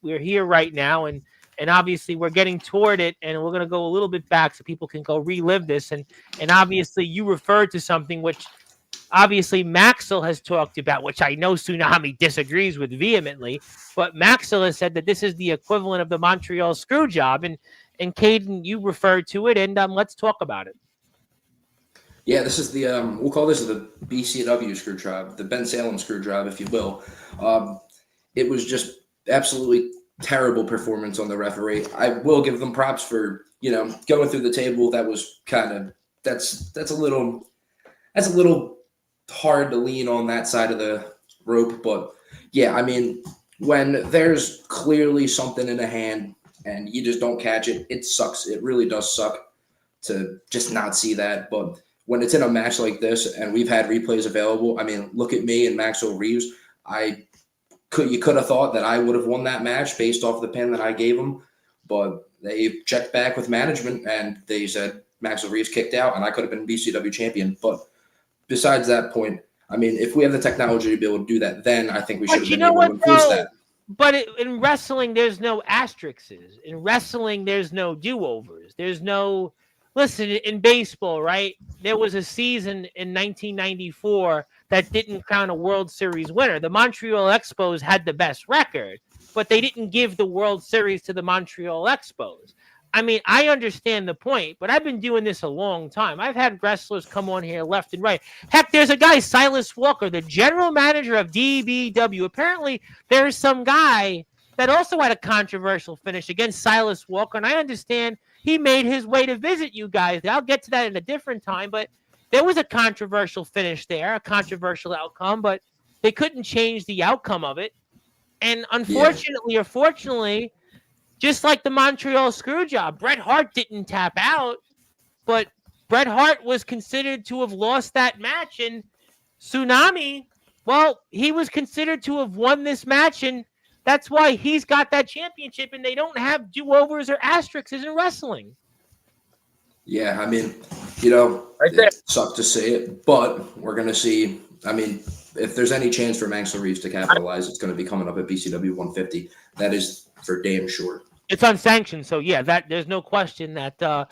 Speaker 1: we're here right now. And obviously we're getting toward it. And we're going to go a little bit back so people can go relive this. And obviously you referred to something which obviously Maxel has talked about, which I know Tsunami disagrees with vehemently, but Maxel has said that this is the equivalent of the Montreal screw job. And Caden, you referred to it, and let's talk about it.
Speaker 4: Yeah, this is the we'll call this the BCW screw job, the Ben Salem screw job, if you will. It was just absolutely terrible performance on the referee. I will give them props for going through the table. That was that's a little hard to lean on that side of the rope, but yeah, I mean, when there's clearly something in the hand and you just don't catch it, it sucks. It really does suck to just not see that. But when it's in a match like this and we've had replays available, I mean, look at me and Maxel Reeves. You could have thought that I would have won that match based off the pin that I gave him, but they checked back with management and they said Maxel Reeves kicked out and I could have been BCW champion. But besides that point, I mean, if we have the technology to be able to do that, then I think we should have been able to enforce that.
Speaker 1: But in wrestling, there's no asterisks. In wrestling, there's no do-overs. There's no – listen, in baseball, right, there was a season in 1994 that didn't count a World Series winner. The Montreal Expos had the best record, but they didn't give the World Series to the Montreal Expos. I mean, I understand the point, but I've been doing this a long time. I've had wrestlers come on here left and right. Heck, there's a guy, Silas Walker, the general manager of DBW. Apparently, there's some guy that also had a controversial finish against Silas Walker, and I understand he made his way to visit you guys. I'll get to that in a different time, but there was a controversial finish there, a controversial outcome, but they couldn't change the outcome of it. And unfortunately or fortunately, just like the Montreal Screwjob, Bret Hart didn't tap out, but Bret Hart was considered to have lost that match. And Tsunami, well, he was considered to have won this match, and that's why he's got that championship, and they don't have do-overs or asterisks in wrestling.
Speaker 4: Yeah, I mean, it sucked to say it, but we're going to see. I mean, if there's any chance for Maxel Reeves to capitalize, it's going to be coming up at BCW 150. That is for damn sure. It's
Speaker 1: unsanctioned, so yeah, that there's no question that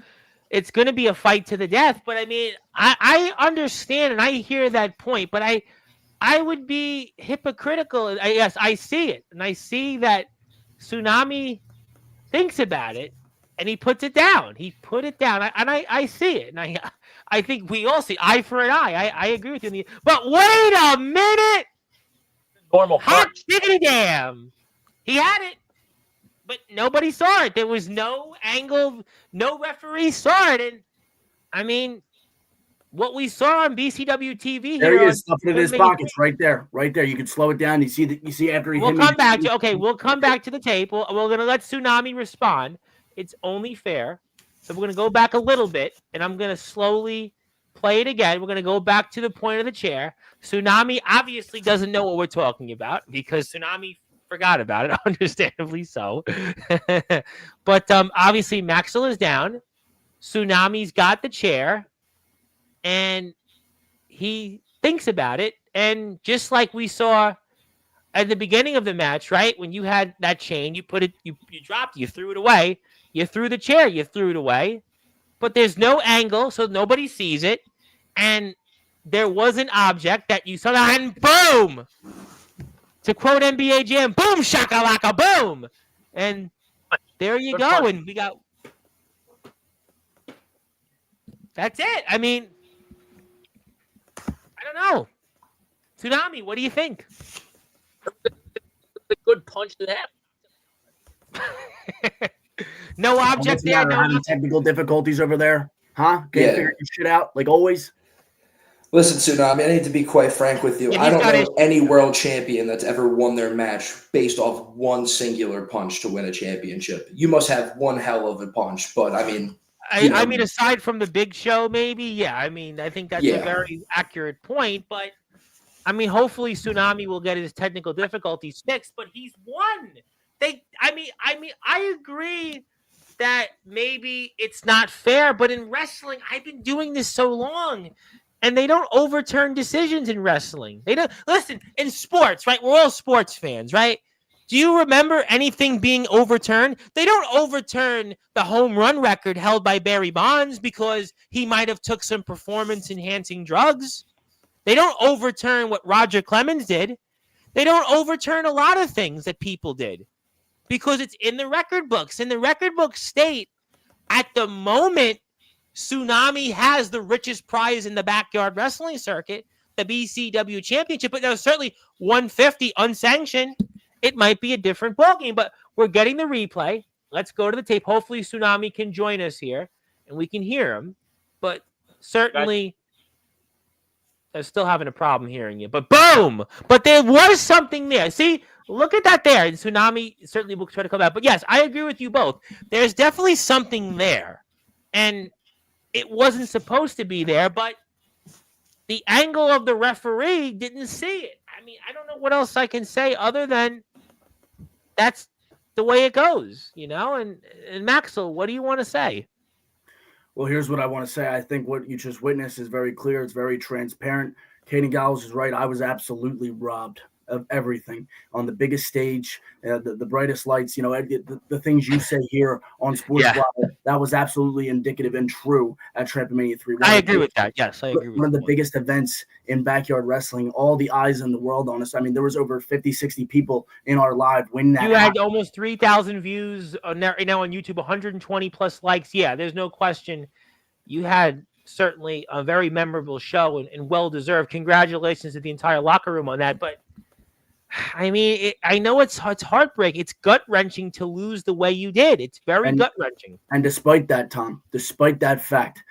Speaker 1: it's going to be a fight to the death. But I mean, I understand and I hear that point, but I would be hypocritical. Yes, I see it, and I see that Tsunami thinks about it, and he puts it down. He put it down, and I see it, and I think we all see eye for an eye. I agree with you. But wait a minute!
Speaker 2: Normal.
Speaker 1: Hot diggity damn! He had it, but nobody saw it. There was no angle. No referee saw it, and I mean, what we saw on BCW TV
Speaker 3: there he is, stuffing it in his pockets, right there. You can slow it down. You see after he.
Speaker 1: We'll come back to the tape. We're gonna let Tsunami respond. It's only fair. So we're going to go back a little bit, and I'm going to slowly play it again. We're going to go back to the point of the chair. Tsunami obviously doesn't know what we're talking about because Tsunami forgot about it, understandably so. But obviously Maxel is down. Tsunami's got the chair, and he thinks about it. And just like we saw at the beginning of the match, right, when you had that chain, you put it, you dropped it, you threw it away. You threw the chair, you threw it away, but there's no angle, so nobody sees it. And there was an object that you saw, and boom! To quote NBA Jam, boom, shakalaka, boom! And there you go, and we got... That's it. I mean, I don't know. Tsunami, what do you think?
Speaker 2: A good punch to that.
Speaker 1: No object there.
Speaker 3: No technical difficulties over there, huh? Can't figure your shit out like always.
Speaker 4: Listen, Tsunami, I need to be quite frank with you. I don't know any world champion that's ever won their match based off one singular punch to win a championship. You must have one hell of a punch, but I mean,
Speaker 1: I mean, aside from the Big Show, maybe, yeah. I mean, I think that's a very accurate point, but I mean, hopefully Tsunami will get his technical difficulties fixed, but he's won. I agree that maybe it's not fair, but in wrestling, I've been doing this so long, and they don't overturn decisions in wrestling. They don't. Listen, in sports, right? We're all sports fans, right? Do you remember anything being overturned? They don't overturn the home run record held by Barry Bonds because he might have took some performance-enhancing drugs. They don't overturn what Roger Clemens did. They don't overturn a lot of things that people did because it's in the record books. And the record books state at the moment, Tsunami has the richest prize in the backyard wrestling circuit, the BCW championship, but there's certainly 150 unsanctioned. It might be a different ballgame, but we're getting the replay. Let's go to the tape. Hopefully Tsunami can join us here and we can hear him, but certainly they're still having a problem hearing you, but boom, but there was something there. See, look at that there. And Tsunami certainly will try to come back, but yes, I agree with you both. There's definitely something there, and it wasn't supposed to be there, but the angle of the referee didn't see it. I mean, I don't know what else I can say other than that's the way it goes, And Maxel, what do you want to say?
Speaker 3: Well, here's what I want to say. I think what you just witnessed is very clear. It's very transparent. Caden Gallows is right. I was absolutely robbed of everything on the biggest stage, the brightest lights. The things you say here on Sportzwire, that was absolutely indicative and true at Trampomania 3.
Speaker 1: I agree with that. Yes, I agree with that.
Speaker 3: One of the biggest events in backyard wrestling, all the eyes in the world on us. I mean, there was over 50, 60 people in our live when that
Speaker 1: You had almost 3,000 views right now on YouTube, 120 plus likes. Yeah, there's no question. You had certainly a very memorable show and well-deserved. Congratulations to the entire locker room on that. But I mean, I know it's heartbreak. It's gut-wrenching to lose the way you did. It's very gut-wrenching.
Speaker 3: And despite that, Tom, despite that fact,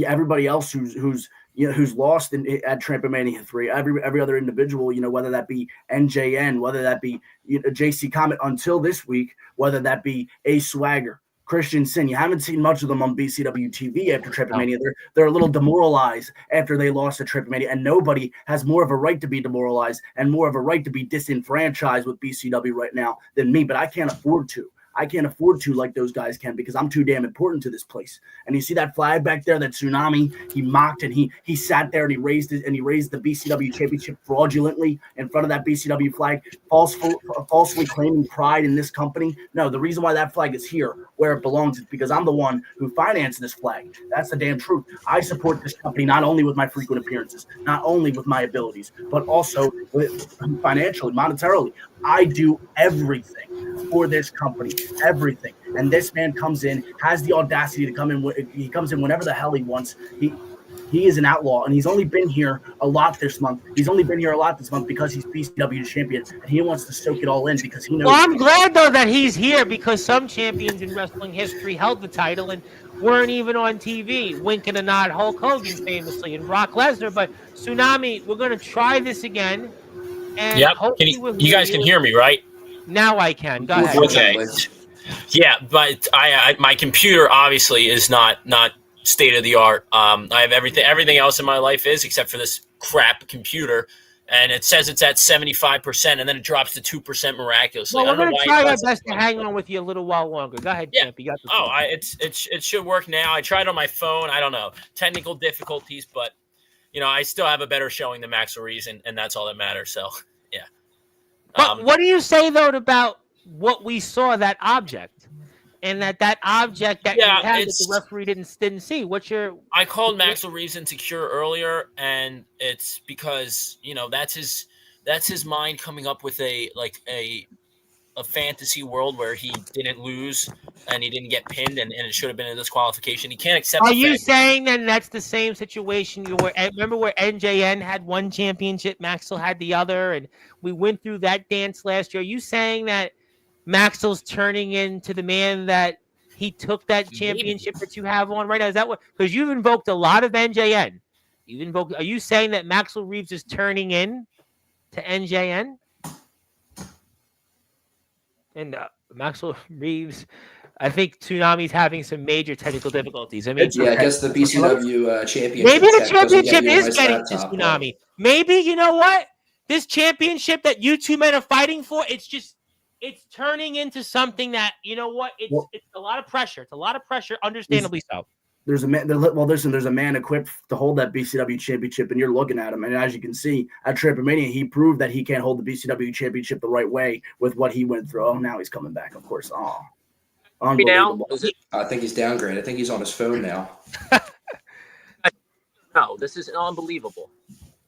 Speaker 3: everybody else who's lost at Trampomania 3, every other individual, whether that be NJN, whether that be JC Comet until this week, whether that be A Swagger, Christian Sin. You haven't seen much of them on BCW TV after Trampomania. They're a little demoralized after they lost at Trampomania, and nobody has more of a right to be demoralized and more of a right to be disenfranchised with BCW right now than me, but I can't afford to. I can't afford to like those guys can because I'm too damn important to this place. And you see that flag back there, that Tsunami, he mocked and he sat there and he raised it and he raised the BCW championship fraudulently in front of that BCW flag, falsely claiming pride in this company. No, the reason why that flag is here where it belongs is because I'm the one who financed this flag. That's the damn truth. I support this company not only with my frequent appearances, not only with my abilities, but also financially, monetarily. I do everything for this company, everything. And this man comes in, has the audacity to come in. He comes in whenever the hell he wants. He is an outlaw, and he's only been here a lot this month. Because he's BCW champion, and he wants to soak it all in because he knows.
Speaker 1: Well, I'm glad, though, that he's here because some champions in wrestling history held the title and weren't even on TV. Wink and a nod, Hulk Hogan famously, and Brock Lesnar. But Tsunami, we're going to try this again. And
Speaker 2: yep. You guys can hear me, right?
Speaker 1: Now I can. Go ahead.
Speaker 2: Okay. Yeah, but my computer obviously is not state of the art. I have everything else in my life is except for this crap computer, and it says it's at 75%, and then it drops to 2% miraculously.
Speaker 1: Well, we're going to try our best to hang on with you a little while longer. Go ahead, Champ. You got the
Speaker 2: it should work now. I tried on my phone. I don't know, technical difficulties, but I still have a better showing than Maxel Reeves, and that's all that matters. So, yeah.
Speaker 1: But what do you say, though, about what we saw, that object, and that object that you had that the referee didn't see? I
Speaker 2: called Maxel Reeves insecure earlier, and it's because, that's his mind coming up with a fantasy world where he didn't lose and he didn't get pinned and it should have been a disqualification. He can't accept.
Speaker 1: Are you saying then that's the same situation? Remember where NJN had one championship, Maxel had the other, and we went through that dance last year. Are you saying that Maxel's turning into the man that he took that championship that you have on right now? Is that what? Because you've invoked a lot of NJN. Are you saying that Maxel Reeves is turning in to NJN? And Maxel Reeves, I think Tsunami's having some major technical difficulties. I mean,
Speaker 4: I guess the BCW championship.
Speaker 1: Maybe the championship is getting to Tsunami. Maybe, you know what? This championship that you two men are fighting for, it's turning into something that, it's a lot of pressure. It's a lot of pressure, understandably so.
Speaker 3: There's a man. Well, listen. There's a man equipped to hold that BCW championship, and you're looking at him. And as you can see, at Trampomania, he proved that he can't hold the BCW championship the right way with what he went through. Oh, now he's coming back, of course. Oh, unbelievable.
Speaker 4: I think he's downgraded. I think he's on his phone now.
Speaker 2: No, this is unbelievable.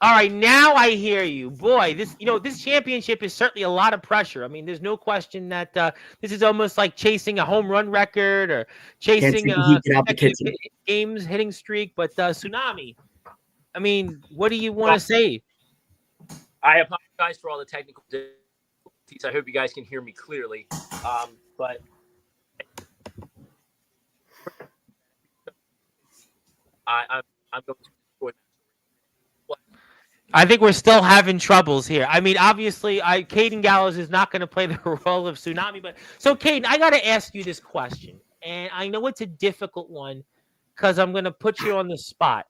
Speaker 1: All right, now I hear you. Boy, this championship is certainly a lot of pressure. I mean, there's no question that this is almost like chasing a home run record or chasing games hitting streak. But Tsunami, I mean, what do you want to say?
Speaker 2: I apologize for all the technical difficulties. I hope you guys can hear me clearly. But I'm going to.
Speaker 1: I think we're still having troubles here. I mean, obviously, Caden Gallows is not going to play the role of Tsunami. But so, Caden, I got to ask you this question. And I know it's a difficult one because I'm going to put you on the spot.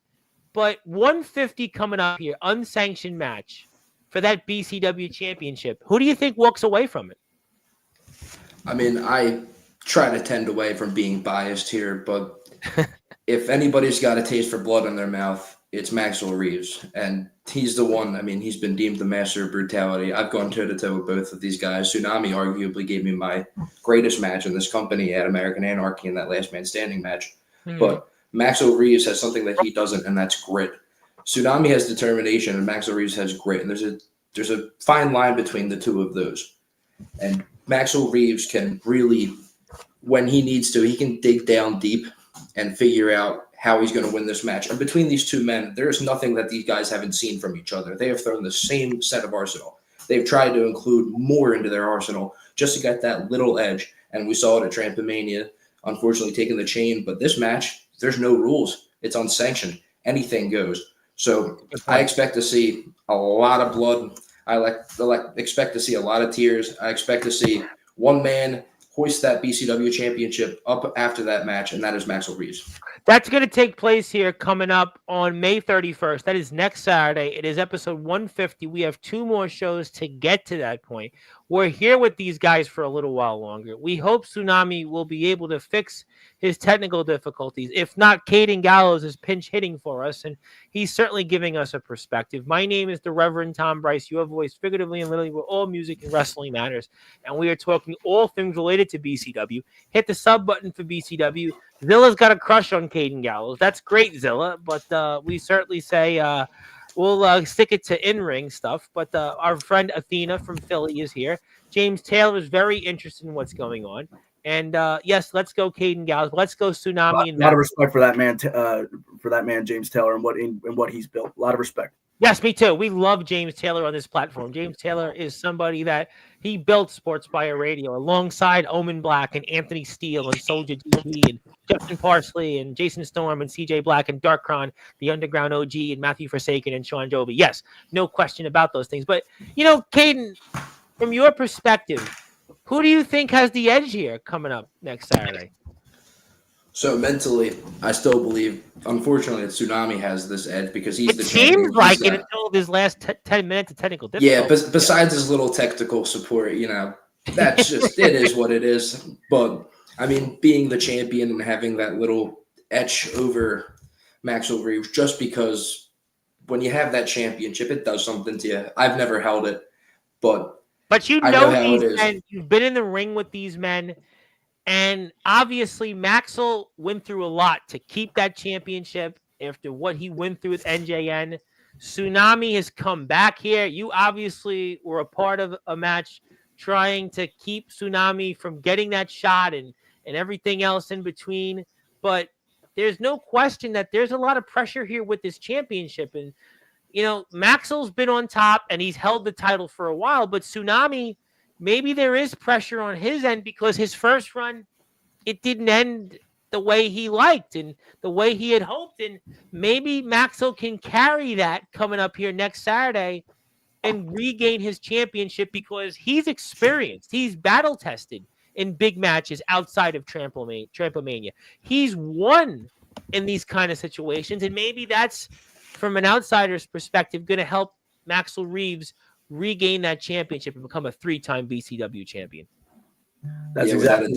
Speaker 1: But 150 coming up here, unsanctioned match for that BCW championship. Who do you think walks away from it?
Speaker 4: I mean, I try to tend away from being biased here, but if anybody's got a taste for blood in their mouth, it's Maxel Reeves. And he's the one, I mean, he's been deemed the master of brutality. I've gone toe-to-toe with both of these guys. Tsunami arguably gave me my greatest match in this company at American Anarchy in that last man standing match. But Maxel Reeves has something that he doesn't, and that's grit. Tsunami has determination, and Maxel Reeves has grit. And there's a fine line between the two of those. And Maxel Reeves can really, when he needs to, he can dig down deep and figure out how he's going to win this match. And between these two men, there's nothing that these guys haven't seen from each other. They have thrown the same set of arsenal. They've tried to include more into their arsenal just to get that little edge. And we saw it at Trampomania, unfortunately taking the chain. But this match, there's no rules. It's unsanctioned. Anything goes. So I expect to see a lot of blood. I expect to see a lot of tears. I expect to see one man hoist that BCW championship up after that match, and that is Maxel Reeves.
Speaker 1: That's going to take place here coming up on May 31st. That is next Saturday. It is episode 150. We have 2 more shows to get to that point. We're here with these guys for a little while longer. We hope Tsunami will be able to fix his technical difficulties. If not, Caden Gallows is pinch hitting for us, and he's certainly giving us a perspective. My name is the Reverend Tom Bryce. You have voice figuratively and literally where all music and wrestling matters, and we are talking all things related to BCW. Hit the sub button for BCW. Zilla's got a crush on Caden Gallows. That's great, Zilla, but we certainly say we'll stick it to in-ring stuff. But our friend Athena from Philly is here. James Taylor is very interested in what's going on. And yes, let's go Caden Gallows. Let's go Tsunami.
Speaker 3: A lot of respect for that man, James Taylor, and what he's built. A lot of respect.
Speaker 1: Yes, me too. We love James Taylor on this platform. James Taylor is somebody that he built Sportzwire Radio alongside Omen Black and Anthony Steele and Soldier DB and Justin Parsley and Jason Storm and CJ Black and Darkron, the Underground OG, and Matthew Forsaken and Sean Joby. Yes, no question about those things. But, Caden, from your perspective, who do you think has the edge here coming up next Saturday?
Speaker 4: So mentally, I still believe, unfortunately, that Tsunami has this edge because he's the champion.
Speaker 1: It seems like it until his last 10 minutes of technical difficulty.
Speaker 4: Yeah, besides his little technical support, that's just, it is what it is. But, I mean, being the champion and having that little edge over Maxel Reeves, just because when you have that championship, it does something to you. I've never held it, but
Speaker 1: you know these men. You've been in the ring with these men. And obviously, Maxel went through a lot to keep that championship after what he went through with NJN. Tsunami has come back here. You obviously were a part of a match trying to keep Tsunami from getting that shot and everything else in between. But there's no question that there's a lot of pressure here with this championship. And, Maxel's been on top and he's held the title for a while, but Tsunami, maybe there is pressure on his end because his first run, it didn't end the way he liked and the way he had hoped. And maybe Maxel can carry that coming up here next Saturday and regain his championship because he's experienced. He's battle-tested in big matches outside of Trampomania. He's won in these kind of situations, and maybe that's, from an outsider's perspective, going to help Maxel Reeves regain that championship and become a 3-time BCW champion.
Speaker 3: That's exactly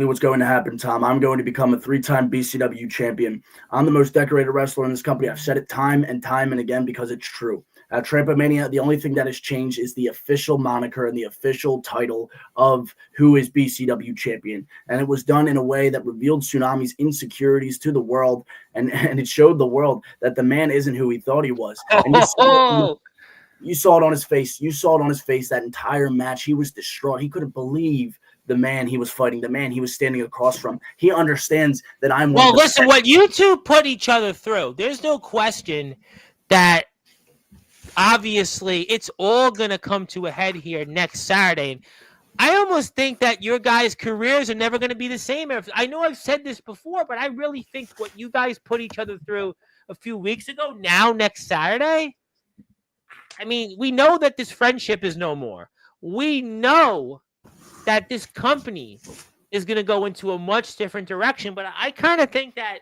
Speaker 3: what's going to happen, Tom. I'm going to become a 3-time BCW champion. I'm the most decorated wrestler in this company. I've said it time and again because it's true. At Trampomania, the only thing that has changed is the official moniker and the official title of who is BCW champion. And it was done in a way that revealed Tsunami's insecurities to the world, and it showed the world that the man isn't who he thought he was. And you saw it on his face. You saw it on his face that entire match. He was distraught. He couldn't believe the man he was fighting, the man he was standing across from. He understands that I'm one.
Speaker 1: Well, listen, what you two put each other through, there's no question that obviously it's all going to come to a head here next Saturday. And I almost think that your guys' careers are never going to be the same. I know I've said this before, but I really think what you guys put each other through a few weeks ago, now next Saturday, I mean, we know that this friendship is no more. We know that this company is going to go into a much different direction, but I kind of think that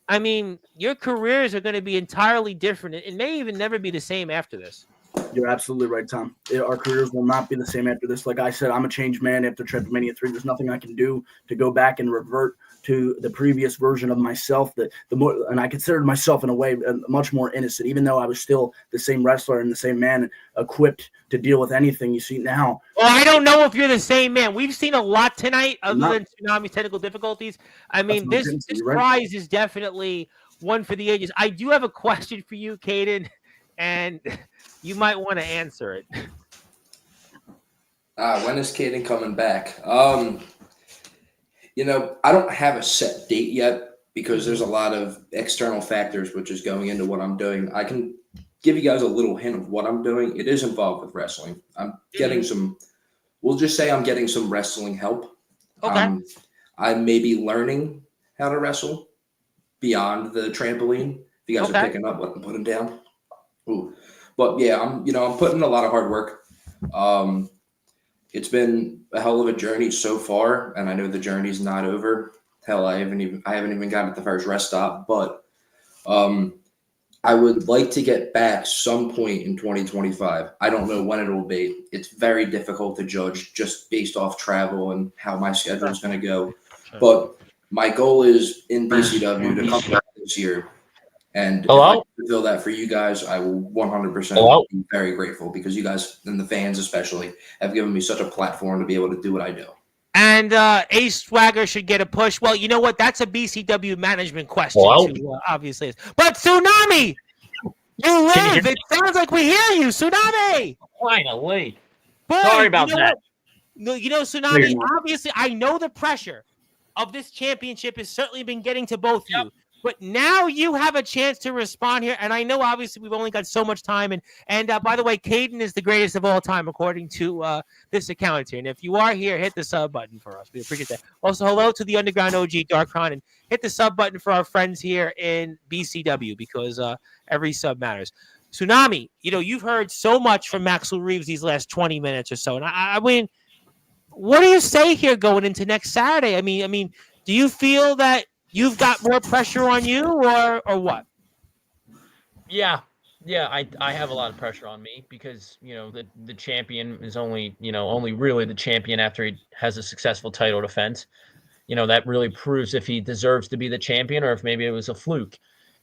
Speaker 1: I mean, your careers are going to be entirely different. It may even never be the same after this.
Speaker 3: You're absolutely right, Tom. Our careers will not be the same after this. Like I said, I'm a changed man after Transylvania 3. There's nothing I can do to go back and revert to the previous version of myself. And I considered myself in a way much more innocent, even though I was still the same wrestler and the same man equipped to deal with anything you see now.
Speaker 1: Well, I don't know if you're the same man. We've seen a lot tonight, other than Tsunami's technical difficulties. I mean, this prize is definitely one for the ages. I do have a question for you, Caden, and you might want to answer it.
Speaker 4: When is Caden coming back? I don't have a set date yet because there's a lot of external factors which is going into what I'm doing. I can give you guys a little hint of what I'm doing. It is involved with wrestling. I'm getting we'll just say I'm getting some wrestling help.
Speaker 1: Okay.
Speaker 4: I may be learning how to wrestle beyond the trampoline. If you guys are picking up what I'm putting down. Ooh. But yeah, I'm putting in a lot of hard work. It's been a hell of a journey so far, and I know the journey's not over. Hell, I haven't even gotten at the first rest stop, but I would like to get back some point in 2025. I don't know when it will be. It's very difficult to judge just based off travel and how my schedule is going to go. But my goal is in BCW to come back this year. And if I can fulfill that for you guys, I will 100% be very grateful because you guys and the fans especially have given me such a platform to be able to do what I do.
Speaker 1: And Ace Swagger should get a push. Well, you know what? That's a BCW management question, too, obviously. But Tsunami, you live. It sounds like we hear you, Tsunami.
Speaker 2: Finally.
Speaker 1: Boy,
Speaker 2: Sorry about that.
Speaker 1: Tsunami, obviously, I know the pressure of this championship has certainly been getting to both of you. But now you have a chance to respond here. And I know, obviously, we've only got so much time. And by the way, Caden is the greatest of all time, according to this account here. And if you are here, hit the sub button for us. We appreciate that. Also, hello to the Underground OG Darkron. And hit the sub button for our friends here in BCW because every sub matters. Tsunami, you've heard so much from Maxel Reeves these last 20 minutes or so. And I mean, what do you say here going into next Saturday? I mean, do you feel that you've got more pressure on you or what?
Speaker 2: Yeah, I have a lot of pressure on me because, the champion is only really the champion after he has a successful title defense. That really proves if he deserves to be the champion or if maybe it was a fluke.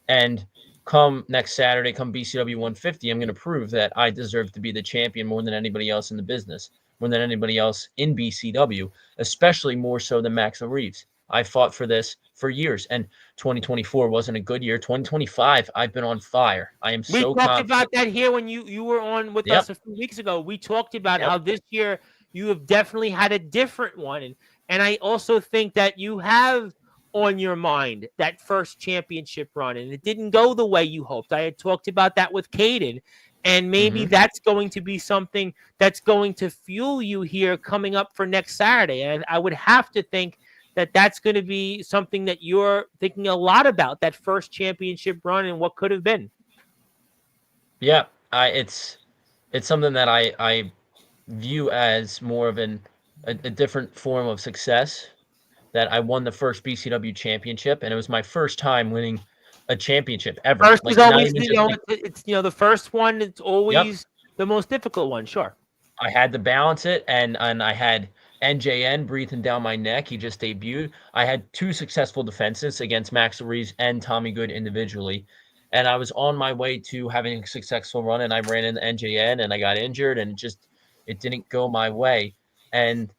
Speaker 2: And come next Saturday, come BCW 150, I'm going to prove that I deserve to be the champion more than anybody else in the business, more than anybody else in BCW, especially more so than Maxel Reeves. I fought for this for years, and 2024 wasn't a good year. 2025, I've been on fire. I am so confident.
Speaker 1: We talked about that here when you were on with us a few weeks ago. We talked about how this year you have definitely had a different one, and I also think that you have on your mind that first championship run, and it didn't go the way you hoped. I had talked about that with Caden, and maybe that's going to be something that's going to fuel you here coming up for next Saturday. And I would have to think that that's going to be something that you're thinking a lot about, that first championship run and what could have been.
Speaker 2: Yeah, it's something that I view as more of a different form of success, that I won the first BCW championship, and it was my first time winning a championship ever.
Speaker 1: First is always, it's the first one. It's always the most difficult one. Sure.
Speaker 2: I had to balance it, and I had NJN breathing down my neck. He just debuted. I had 2 successful defenses against Maxel Reeves and Tommy Good individually. And I was on my way to having a successful run, and I ran into NJN, and I got injured, and it didn't go my way. And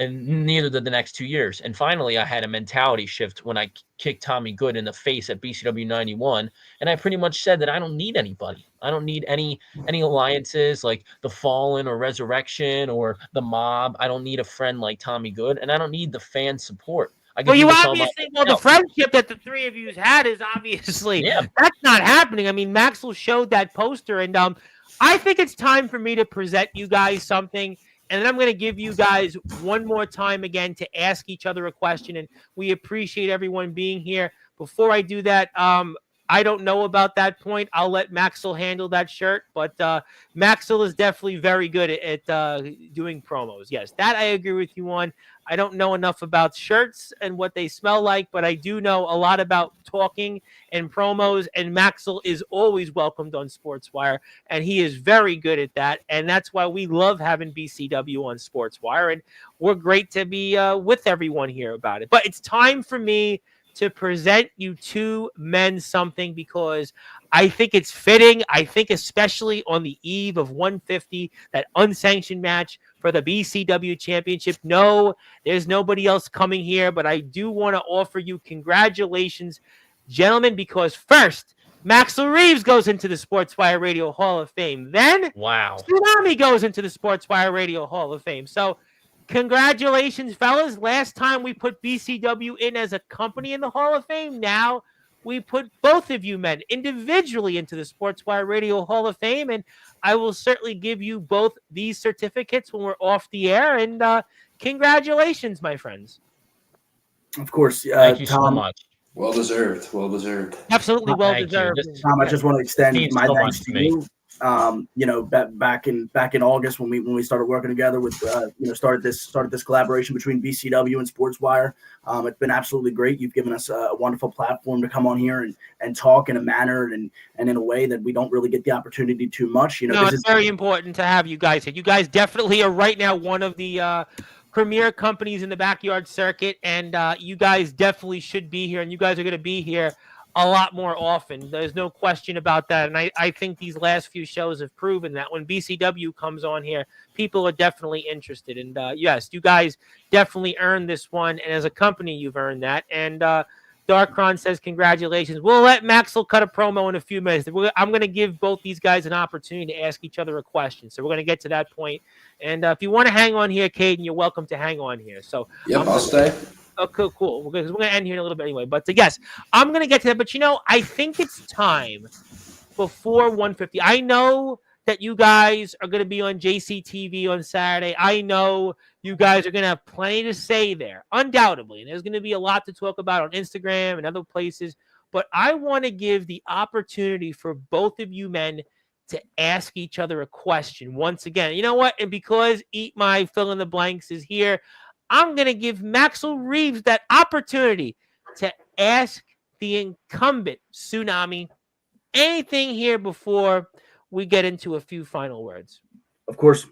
Speaker 2: neither did the next 2 years. And finally, I had a mentality shift when I kicked Tommy Good in the face at BCW 91. And I pretty much said that I don't need anybody. I don't need any alliances like the Fallen or Resurrection or the Mob. I don't need a friend like Tommy Good. And I don't need the fan support.
Speaker 1: The friendship that the three of you had is obviously that's not happening. I mean, Maxel showed that poster, and I think it's time for me to present you guys something. And then I'm going to give you guys one more time again to ask each other a question. And we appreciate everyone being here. Before I do that, I I don't know about that point. I'll let Maxel handle that shirt, but Maxel is definitely very good at doing promos. Yes, that I agree with you on. I don't know enough about shirts and what they smell like, but I do know a lot about talking and promos, and Maxel is always welcomed on Sportswire, and he is very good at that, and that's why we love having BCW on Sportswire, and we're great to be with everyone here about it. But it's time for me to present you two men something, because I think it's fitting. I think especially on the eve of 150, that unsanctioned match for the BCW Championship. No, there's nobody else coming here, but I do want to offer you congratulations, gentlemen, because first, Maxel Reeves goes into the Sportswire Radio Hall of Fame. Then,
Speaker 2: Wow.
Speaker 1: Tsunami goes into the Sportswire Radio Hall of Fame. So, congratulations, fellas. Last time we put BCW in as a company in the Hall of Fame. Now we put both of you men individually into the Sportswire Radio Hall of Fame, and I will certainly give you both these certificates when we're off the air. And congratulations, my friends.
Speaker 3: Of course,
Speaker 2: Thank you
Speaker 3: Tom,
Speaker 2: so much.
Speaker 4: Well deserved. Well deserved.
Speaker 1: Absolutely well
Speaker 2: Thank you.
Speaker 1: deserved.
Speaker 3: Tom, I just want to extend
Speaker 2: Means
Speaker 3: my
Speaker 2: so
Speaker 3: thanks
Speaker 2: much
Speaker 3: to
Speaker 2: to me.
Speaker 3: you. Back in August when we started working together with started this collaboration between BCW and Sportswire. It's been absolutely great. You've given us a wonderful platform to come on here and talk in a manner and in a way that we don't really get the opportunity too much.
Speaker 1: No, it's very important to have you guys here. You guys definitely are right now one of the premier companies in the backyard circuit, and you guys definitely should be here, and you guys are going to be here a lot more often. There's no question about that. And I think these last few shows have proven that when BCW comes on here, people are definitely interested. And yes, you guys definitely earned this one. And as a company, you've earned that. And Darkron says, congratulations. We'll let Maxel cut a promo in a few minutes. I'm going to give both these guys an opportunity to ask each other a question. So we're going to get to that point. And if you want to hang on here, Caden, you're welcome to hang on here. So
Speaker 4: Yep, I'll stay.
Speaker 1: Oh, cool. We're going to end here in a little bit anyway. But yes, I'm going to get to that. But, I think it's time before 150. I know that you guys are going to be on JCTV on Saturday. I know you guys are going to have plenty to say there, undoubtedly. And there's going to be a lot to talk about on Instagram and other places. But I want to give the opportunity for both of you men to ask each other a question once again. You know what? And because Eat My Fill in the Blanks is here, I'm going to give Maxel Reeves that opportunity to ask the incumbent Tsunami anything here before we get into a few final words.
Speaker 3: Of course.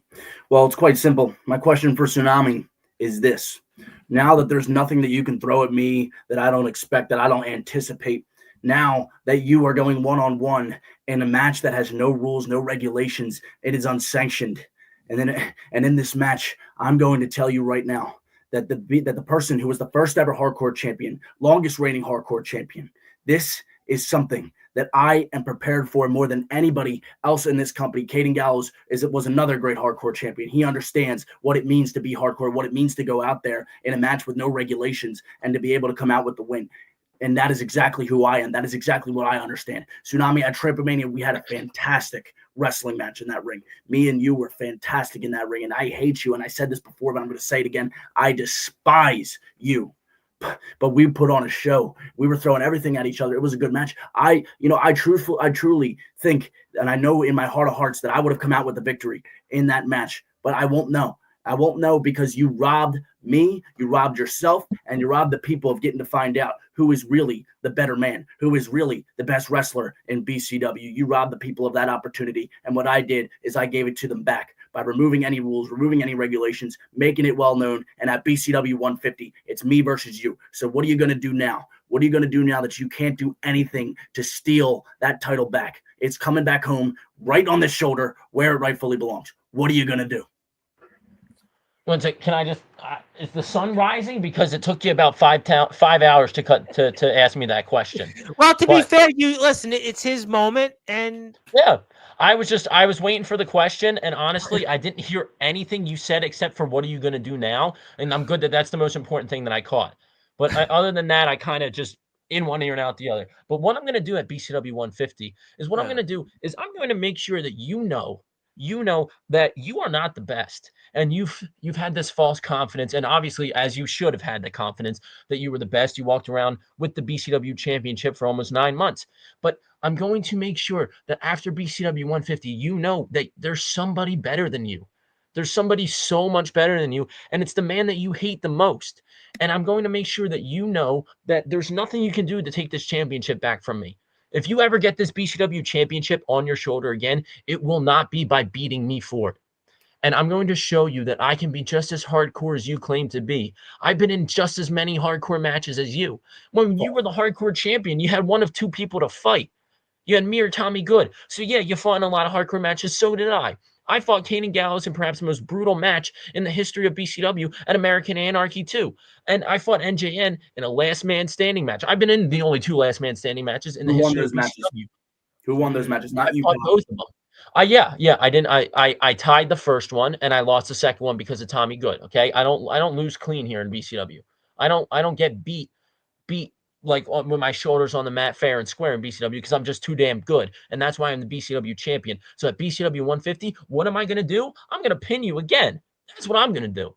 Speaker 3: Well, it's quite simple. My question for Tsunami is this. Now that there's nothing that you can throw at me that I don't expect, that I don't anticipate, now that you are going one-on-one in a match that has no rules, no regulations, it is unsanctioned. And in this match, I'm going to tell you right now that the person who was the first ever hardcore champion, longest reigning hardcore champion, this is something that I am prepared for more than anybody else in this company. Caden Gallows was another great hardcore champion. He understands what it means to be hardcore, what it means to go out there in a match with no regulations and to be able to come out with the win. And that is exactly who I am. That is exactly what I understand. Tsunami at Trampomania, we had a fantastic wrestling match in that ring. Me and you were fantastic in that ring. And I hate you. And I said this before, but I'm going to say it again. I despise you. But we put on a show. We were throwing everything at each other. It was a good match. I truly think, and I know in my heart of hearts that I would have come out with the victory in that match, but I won't know. I won't know because you robbed me, you robbed yourself, and you robbed the people of getting to find out who is really the better man, who is really the best wrestler in BCW. You robbed the people of that opportunity. And what I did is I gave it to them back by removing any rules, removing any regulations, making it well known. And at BCW 150, it's me versus you. So what are you going to do now? What are you going to do now that you can't do anything to steal that title back? It's coming back home right on the shoulder where it rightfully belongs. What are you going to do?
Speaker 2: Can I just? Is the sun rising? Because it took you about 5 hours to ask me that question.
Speaker 1: Well, to be fair, you listen. It's his moment, and
Speaker 2: yeah, I was waiting for the question, and honestly, I didn't hear anything you said except for what are you going to do now? And I'm good that that's the most important thing that I caught. But other than that, I kind of just in one ear and out the other. But what I'm going to do at BCW 150 is I'm going to make sure that you know you know that you are not the best. And you've had this false confidence. And obviously, as you should have had the confidence that you were the best, you walked around with the BCW championship for almost 9 months. But I'm going to make sure that after BCW 150, you know that there's somebody better than you. There's somebody so much better than you, and it's the man that you hate the most. And I'm going to make sure that you know that there's nothing you can do to take this championship back from me. If you ever get this BCW championship on your shoulder again, it will not be by beating me for it. And I'm going to show you that I can be just as hardcore as you claim to be. I've been in just as many hardcore matches as you. When you were the hardcore champion, you had one of two people to fight. You had me or Tommy Good. So yeah, you fought in a lot of hardcore matches. So did I. I fought Caden Gallows in perhaps the most brutal match in the history of BCW at American Anarchy 2. And I fought NJN in a last man standing match. I've been in the only 2 last man standing matches in the history of BCW.
Speaker 3: Who won those matches? Not you.
Speaker 2: Fought both of them. Yeah, I didn't. I tied the first one and I lost the second one because of Tommy Good. Okay, I don't lose clean here in BCW. I don't get beat like with my shoulders on the mat fair and square in BCW because I'm just too damn good. And that's why I'm the BCW champion. So at BCW 150, what am I going to do? I'm going to pin you again. That's what I'm going to do.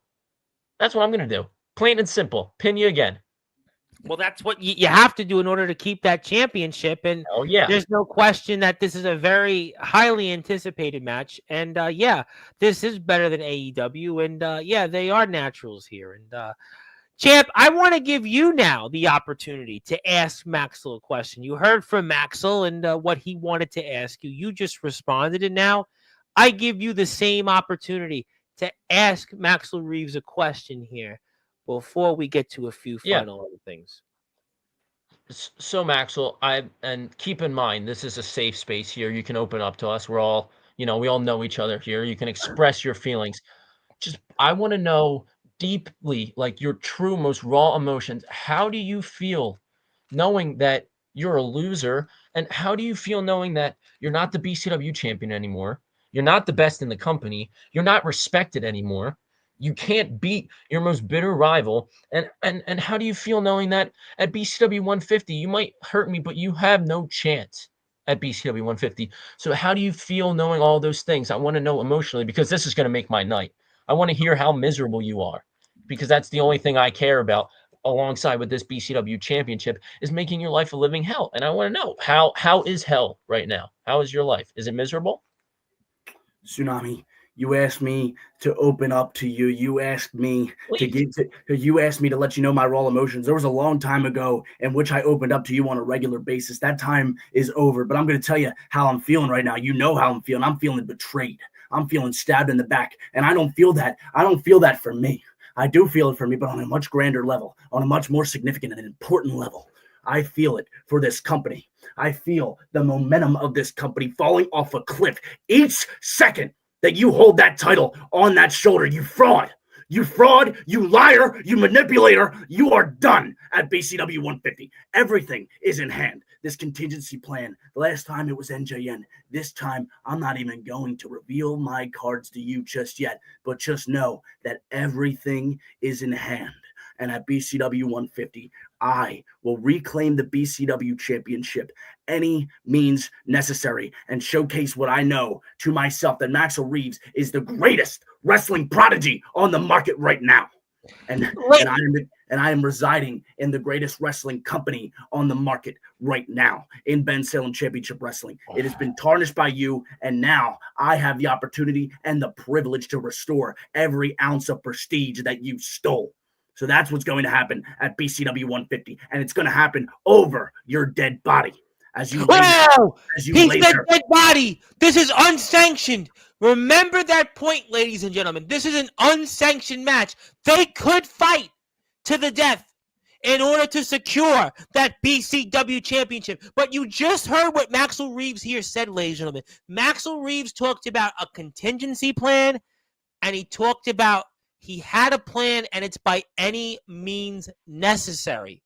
Speaker 2: That's what I'm going to do. Plain and simple. Pin you again.
Speaker 1: Well, that's what you have to do in order to keep that championship. And there's no question that this is a very highly anticipated match. And this is better than AEW. And they are naturals here. And Champ, I want to give you now the opportunity to ask Maxel a question. You heard from Maxel and what he wanted to ask you. You just responded, and now I give you the same opportunity to ask Maxel Reeves a question here before we get to a few final other things.
Speaker 2: So Maxel, and keep in mind, this is a safe space here. You can open up to us. We're all, we all know each other here. You can express your feelings. I want to know deeply, like your true, most raw emotions. How do you feel knowing that you're a loser? And how do you feel knowing that you're not the BCW champion anymore? You're not the best in the company. You're not respected anymore. You can't beat your most bitter rival. And how do you feel knowing that at BCW 150, you might hurt me, but you have no chance at BCW 150? So how do you feel knowing all those things? I want to know emotionally, because this is going to make my night. I want to hear how miserable you are, because that's the only thing I care about alongside with this BCW championship is making your life a living hell. And I want to know how is hell right now? How is your life? Is it miserable?
Speaker 3: Tsunami, you asked me to open up to you. You asked me you asked me to let you know my raw emotions. There was a long time ago in which I opened up to you on a regular basis. That time is over, but I'm going to tell you how I'm feeling right now. You know how I'm feeling. I'm feeling betrayed. I'm feeling stabbed in the back, and I don't feel that. I don't feel that for me. I do feel it for me, but on a much grander level, on a much more significant and important level. I feel it for this company. I feel the momentum of this company falling off a cliff each second that you hold that title on that shoulder. You fraud. You fraud, you liar, you manipulator. You are done at BCW 150. Everything is in hand. This contingency plan, the last time it was NJN. This time, I'm not even going to reveal my cards to you just yet, but just know that everything is in hand. And at BCW 150, I will reclaim the BCW championship any means necessary and showcase what I know to myself, that Maxel Reeves is the greatest wrestling prodigy on the market right now. And I am residing in the greatest wrestling company on the market right now in Ben Salem Championship Wrestling. It has been tarnished by you, and now I have the opportunity and the privilege to restore every ounce of prestige that you stole. So that's what's going to happen at BCW 150, and it's going to happen over your dead body. He said dead body.
Speaker 1: This is unsanctioned. Remember that point, ladies and gentlemen. This is an unsanctioned match. They could fight to the death in order to secure that BCW championship. But you just heard what Maxel Reeves here said, ladies and gentlemen. Maxel Reeves talked about a contingency plan, and he talked about he had a plan, and it's by any means necessary.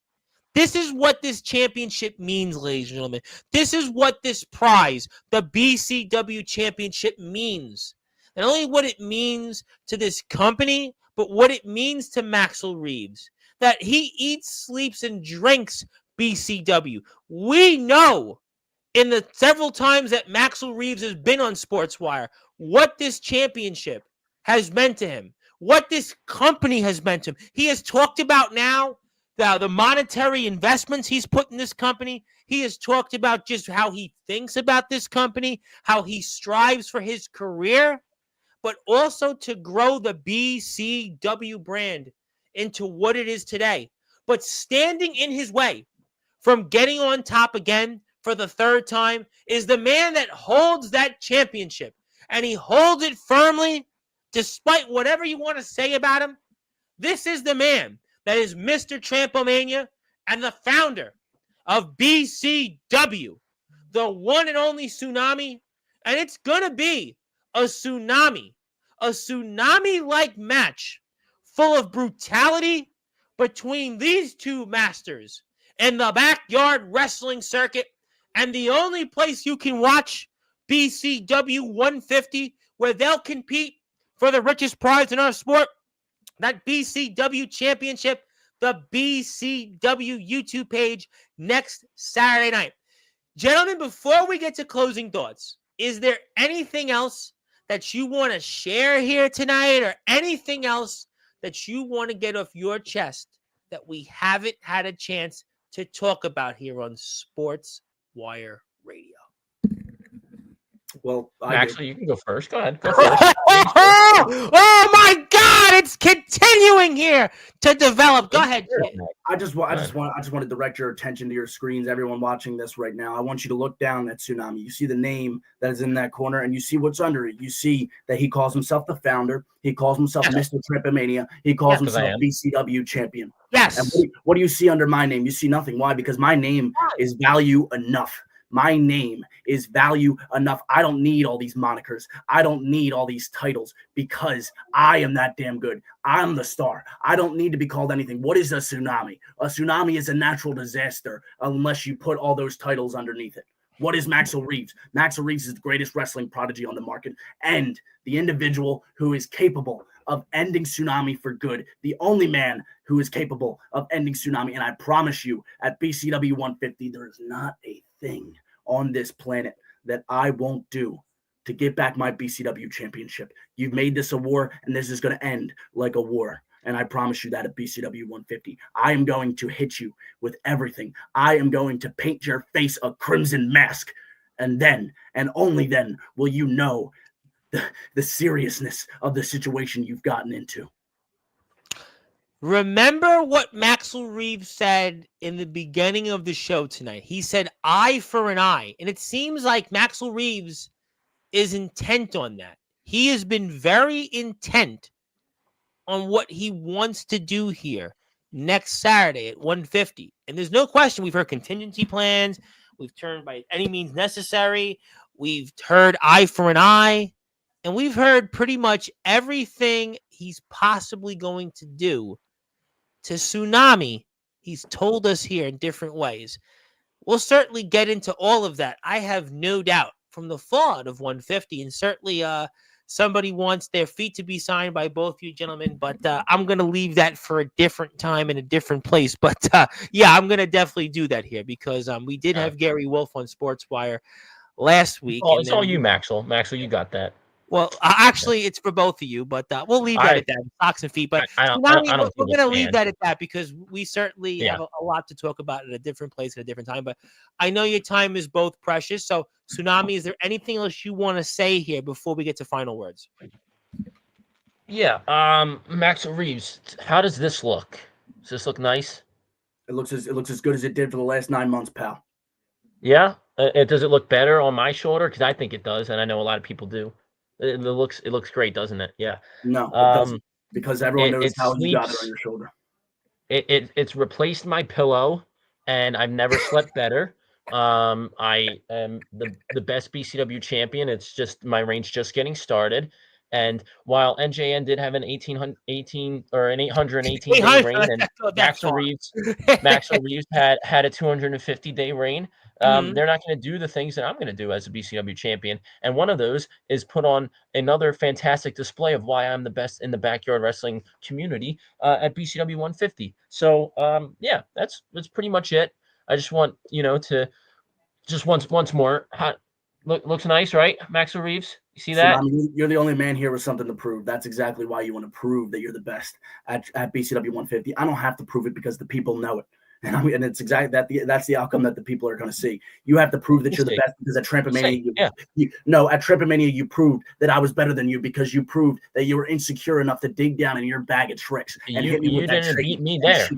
Speaker 1: This is what this championship means, ladies and gentlemen. This is what this prize, the BCW championship, means. Not only what it means to this company, but what it means to Maxel Reeves. That he eats, sleeps, and drinks BCW. We know in the several times that Maxel Reeves has been on Sportswire what this championship has meant to him, what this company has meant to him. He has talked about now the monetary investments he's put in this company. He has talked about just how he thinks about this company, how he strives for his career, but also to grow the BCW brand into what it is today. But standing in his way from getting on top again for the third time is the man that holds that championship. And he holds it firmly, despite whatever you want to say about him. This is the man that is Mr. Trampomania and the founder of BCW, the one and only Tsunami. And it's going to be a tsunami-like match full of brutality between these two masters in the backyard wrestling circuit. And the only place you can watch BCW 150 where they'll compete for the richest prize in our sport, that BCW championship, the BCW YouTube page next Saturday night. Gentlemen, before we get to closing thoughts, is there anything else that you want to share here tonight, or anything else that you want to get off your chest that we haven't had a chance to talk about here on Sportswire Radio?
Speaker 3: Well,
Speaker 5: Maxel, you can go first. Go ahead. Go first.
Speaker 1: Oh my God! It's continuing here to develop. Go ahead.
Speaker 3: I just want to direct your attention to your screens. Everyone watching this right now, I want you to look down at Tsunami. You see the name that is in that corner, and you see what's under it. You see that he calls himself the founder. He calls himself Mr. Trampomania. He calls himself BCW champion.
Speaker 1: Yes.
Speaker 3: And what do you see under my name? You see nothing. Why? Because my name is value enough. My name is value enough. I don't need all these monikers. I don't need all these titles because I am that damn good. I'm the star. I don't need to be called anything. What is a tsunami? A tsunami is a natural disaster unless you put all those titles underneath it. What is Maxel Reeves? Maxel Reeves is the greatest wrestling prodigy on the market and the individual who is capable of ending Tsunami for good. The only man who is capable of ending Tsunami. And I promise you, at BCW 150, there is not a thing on this planet that I won't do to get back my BCW championship. You've made this a war, and this is going to end like a war. And I promise you that at BCW 150, I am going to hit you with everything. I am going to paint your face a crimson mask. And then, and only then, will you know the seriousness of the situation you've gotten into.
Speaker 1: Remember what Maxel Reeves said in the beginning of the show tonight. He said, eye for an eye. And it seems like Maxel Reeves is intent on that. He has been very intent on what he wants to do here next Saturday at 150. And there's no question we've heard contingency plans. We've turned by any means necessary. We've heard eye for an eye. And we've heard pretty much everything he's possibly going to do to Tsunami. He's told us here in different ways. We'll certainly get into all of that. I have no doubt from the fallout of 150. And certainly somebody wants their feet to be signed by both you gentlemen. But I'm going to leave that for a different time and a different place. But yeah, I'm going to definitely do that here because we did have Gary Wolf on Sportswire last week.
Speaker 5: Oh, it's all you, Maxel. Maxel, you got that.
Speaker 1: Well, actually, it's for both of you, but we'll leave that at that. Socks and feet. But
Speaker 5: I
Speaker 1: we're going to leave that at that because we certainly have a lot to talk about at a different place at a different time. But I know your time is both precious. So, Tsunami, is there anything else you want to say here before we get to final words?
Speaker 5: Yeah. Maxel Reeves, how does this look? Does this look nice?
Speaker 3: It looks as good as it did for the last 9 months, pal.
Speaker 5: Yeah. Does it look better on my shoulder? Because I think it does, and I know a lot of people do. It looks great, doesn't it? Yeah.
Speaker 3: No, it doesn't, because everyone knows how you got it on your shoulder.
Speaker 5: It's replaced my pillow, and I've never slept better. I am the best BCW champion. It's just my reign's just getting started. And while NJN did have an 818 day reign, and Maxel Reeves had a 250 day reign, they're not going to do the things that I'm going to do as a BCW champion. And one of those is put on another fantastic display of why I'm the best in the backyard wrestling community at BCW 150. So yeah, that's pretty much it. I just want to just once more. Looks nice, right? Maxel Reeves. You see that?
Speaker 3: Tsunami, you're the only man here with something to prove. That's exactly why you want to prove that you're the best at BCW 150. I don't have to prove it because the people know it. And it's exactly that's the outcome that the people are going to see. You have to prove that you're the best because at Trampomania, at Trampomania, you proved that I was better than you because you proved that you were insecure enough to dig down in your bag of tricks and hit me with that.
Speaker 5: You didn't beat me there.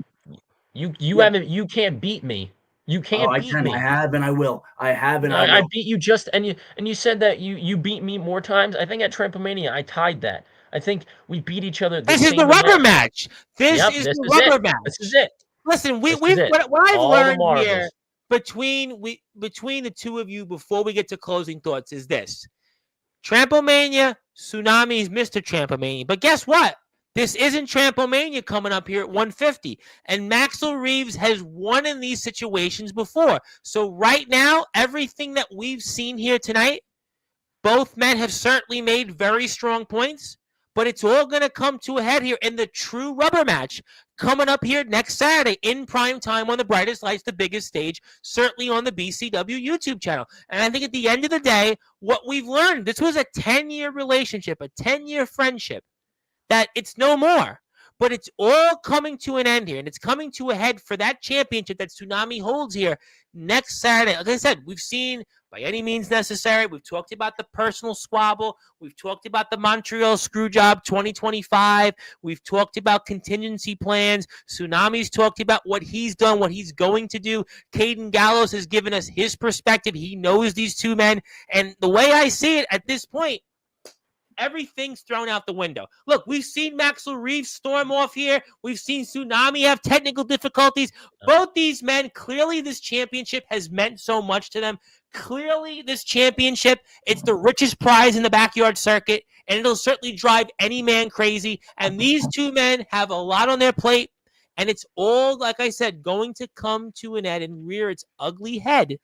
Speaker 5: You can't beat me. You can't beat me.
Speaker 3: I have and I will. I have and I will.
Speaker 5: I beat you and you said that you beat me more times. I think at Trampomania I tied that. I think we beat each other.
Speaker 1: This is the rubber match. This is the rubber match.
Speaker 5: This is it.
Speaker 1: Listen, what I've learned here between the two of you before we get to closing thoughts is this. Trampomania, Tsunami's Mr. Trampomania. But guess what? This isn't Trampomania coming up here at 150. And Maxel Reeves has won in these situations before. So right now, everything that we've seen here tonight, both men have certainly made very strong points. But it's all going to come to a head here in the true rubber match coming up here next Saturday in prime time on the brightest lights, the biggest stage, certainly on the BCW YouTube channel. And I think at the end of the day, what we've learned, this was a 10-year relationship, a 10-year friendship, that it's no more. But it's all coming to an end here, and it's coming to a head for that championship that Tsunami holds here next Saturday. Like I said, we've seen by any means necessary. We've talked about the personal squabble. We've talked about the Montreal Screwjob 2025. We've talked about contingency plans. Tsunami's talked about what he's done, what he's going to do. Caden Gallows has given us his perspective. He knows these two men. And the way I see it at this point, everything's thrown out the window. Look, we've seen Maxel Reeves storm off here. We've seen Tsunami have technical difficulties. Both these men, clearly this championship has meant so much to them. Clearly this championship, it's the richest prize in the backyard circuit, and it'll certainly drive any man crazy. And these two men have a lot on their plate, and it's all, like I said, going to come to an end and rear its ugly head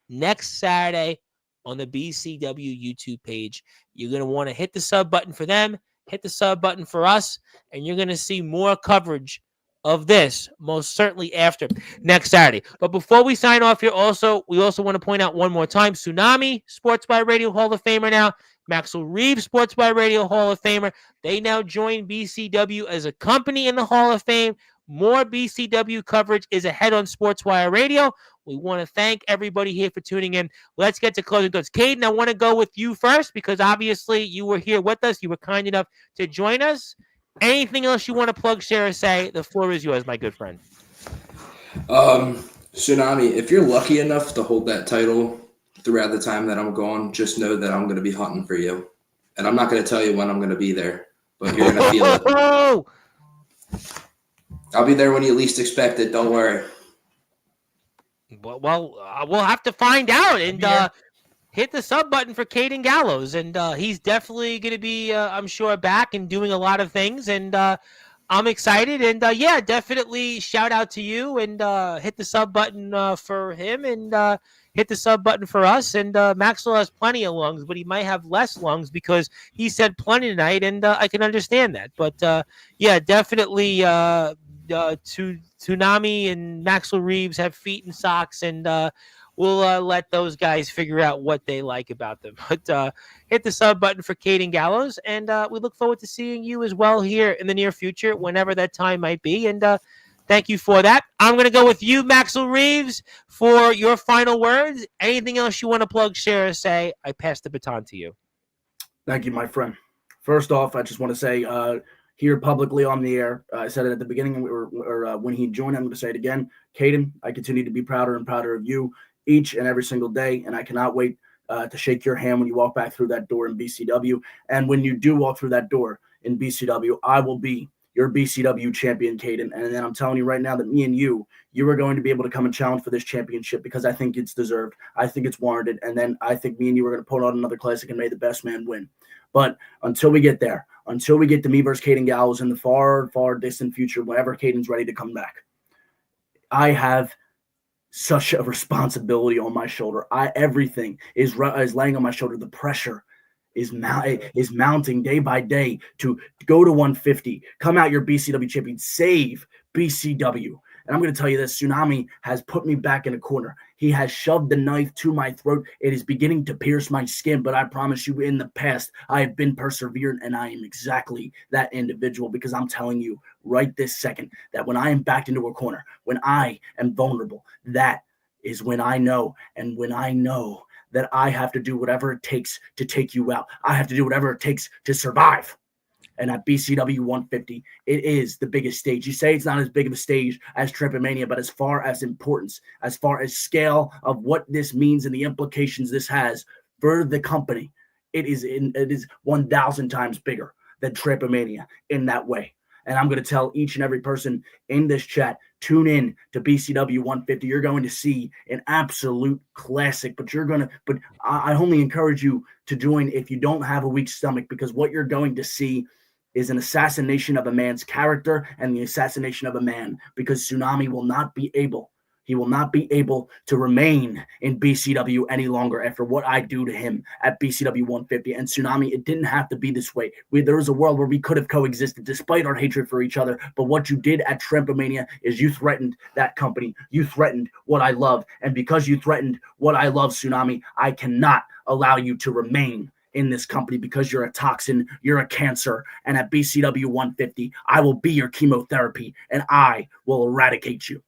Speaker 1: next Saturday on the BCW YouTube page. You're going to want to hit the sub button for them, hit the sub button for us, and you're going to see more coverage of this, most certainly after next Saturday. But before we sign off here, we also want to point out one more time, Tsunami, Sportzwire Radio Hall of Famer now, Maxel Reeves, Sportzwire Radio Hall of Famer. They now join BCW as a company in the Hall of Fame. More BCW coverage is ahead on Sportzwire Radio. We want to thank everybody here for tuning in. Let's get to closing thoughts. Caden, I want to go with you first because obviously you were here with us. You were kind enough to join us. Anything else you want to plug, share, or say? The floor is yours, my good friend.
Speaker 4: Tsunami, if you're lucky enough to hold that title throughout the time that I'm gone, just know that I'm going to be hunting for you. And I'm not going to tell you when I'm going to be there, but you're going to feel it. I'll be there when you least expect it. Don't worry.
Speaker 1: Well, we'll have to find out. And hit the sub button for Caden Gallows. And he's definitely going to be, I'm sure, back and doing a lot of things. And I'm excited. And, yeah, definitely shout out to you. And hit the sub button for him. And hit the sub button for us. And Maxwell has plenty of lungs, but he might have less lungs because he said plenty tonight. And I can understand that. But, yeah, definitely Tsunami and Maxel Reeves have feet and socks, and we'll let those guys figure out what they like about them. But hit the sub button for Caden Gallows, and we look forward to seeing you as well here in the near future, whenever that time might be. And thank you for that. I'm going to go with you, Maxel Reeves, for your final words. Anything else you want to plug, share, or say? I pass the baton to you.
Speaker 3: Thank you, my friend. First off, I just want to say here publicly on the air, I said it at the beginning or when he joined, I'm going to say it again. Caden, I continue to be prouder and prouder of you each and every single day, and I cannot wait to shake your hand when you walk back through that door in BCW. And when you do walk through that door in BCW, I will be your BCW champion, Caden. And then I'm telling you right now that me and you are going to be able to come and challenge for this championship because I think it's deserved. I think it's warranted. And then I think me and you are going to put on another classic and may the best man win. But until we get there, until we get to me versus Caden Gallows in the far, far distant future, whenever Caden's ready to come back, I have such a responsibility on my shoulder. Everything is laying on my shoulder. The pressure is mounting day by day to go to 150, come out your BCW champion, save BCW. And I'm going to tell you this, Tsunami has put me back in a corner. He has shoved the knife to my throat. It is beginning to pierce my skin, but I promise you in the past, I have been perseverant, and I am exactly that individual, because I'm telling you right this second that when I am backed into a corner, when I am vulnerable, that is when I know. And when I know that I have to do whatever it takes to take you out, I have to do whatever it takes to survive. And at BCW 150, it is the biggest stage. You say it's not as big of a stage as Tripomania, but as far as importance, as far as scale of what this means and the implications this has for the company, it is 1,000 times bigger than Tripomania in that way. And I'm going to tell each and every person in this chat, tune in to BCW 150. You're going to see an absolute classic, but I only encourage you to join if you don't have a weak stomach, because what you're going to see is an assassination of a man's character and the assassination of a man, because Tsunami will not be able to remain in BCW any longer after what I do to him at BCW 150. And Tsunami, it didn't have to be this way. There was a world where we could have coexisted despite our hatred for each other. But what you did at Trampomania is you threatened that company. You threatened what I love. And because you threatened what I love, Tsunami, I cannot allow you to remain in this company, because you're a toxin, you're a cancer. And at BCW 150, I will be your chemotherapy, and I will eradicate you.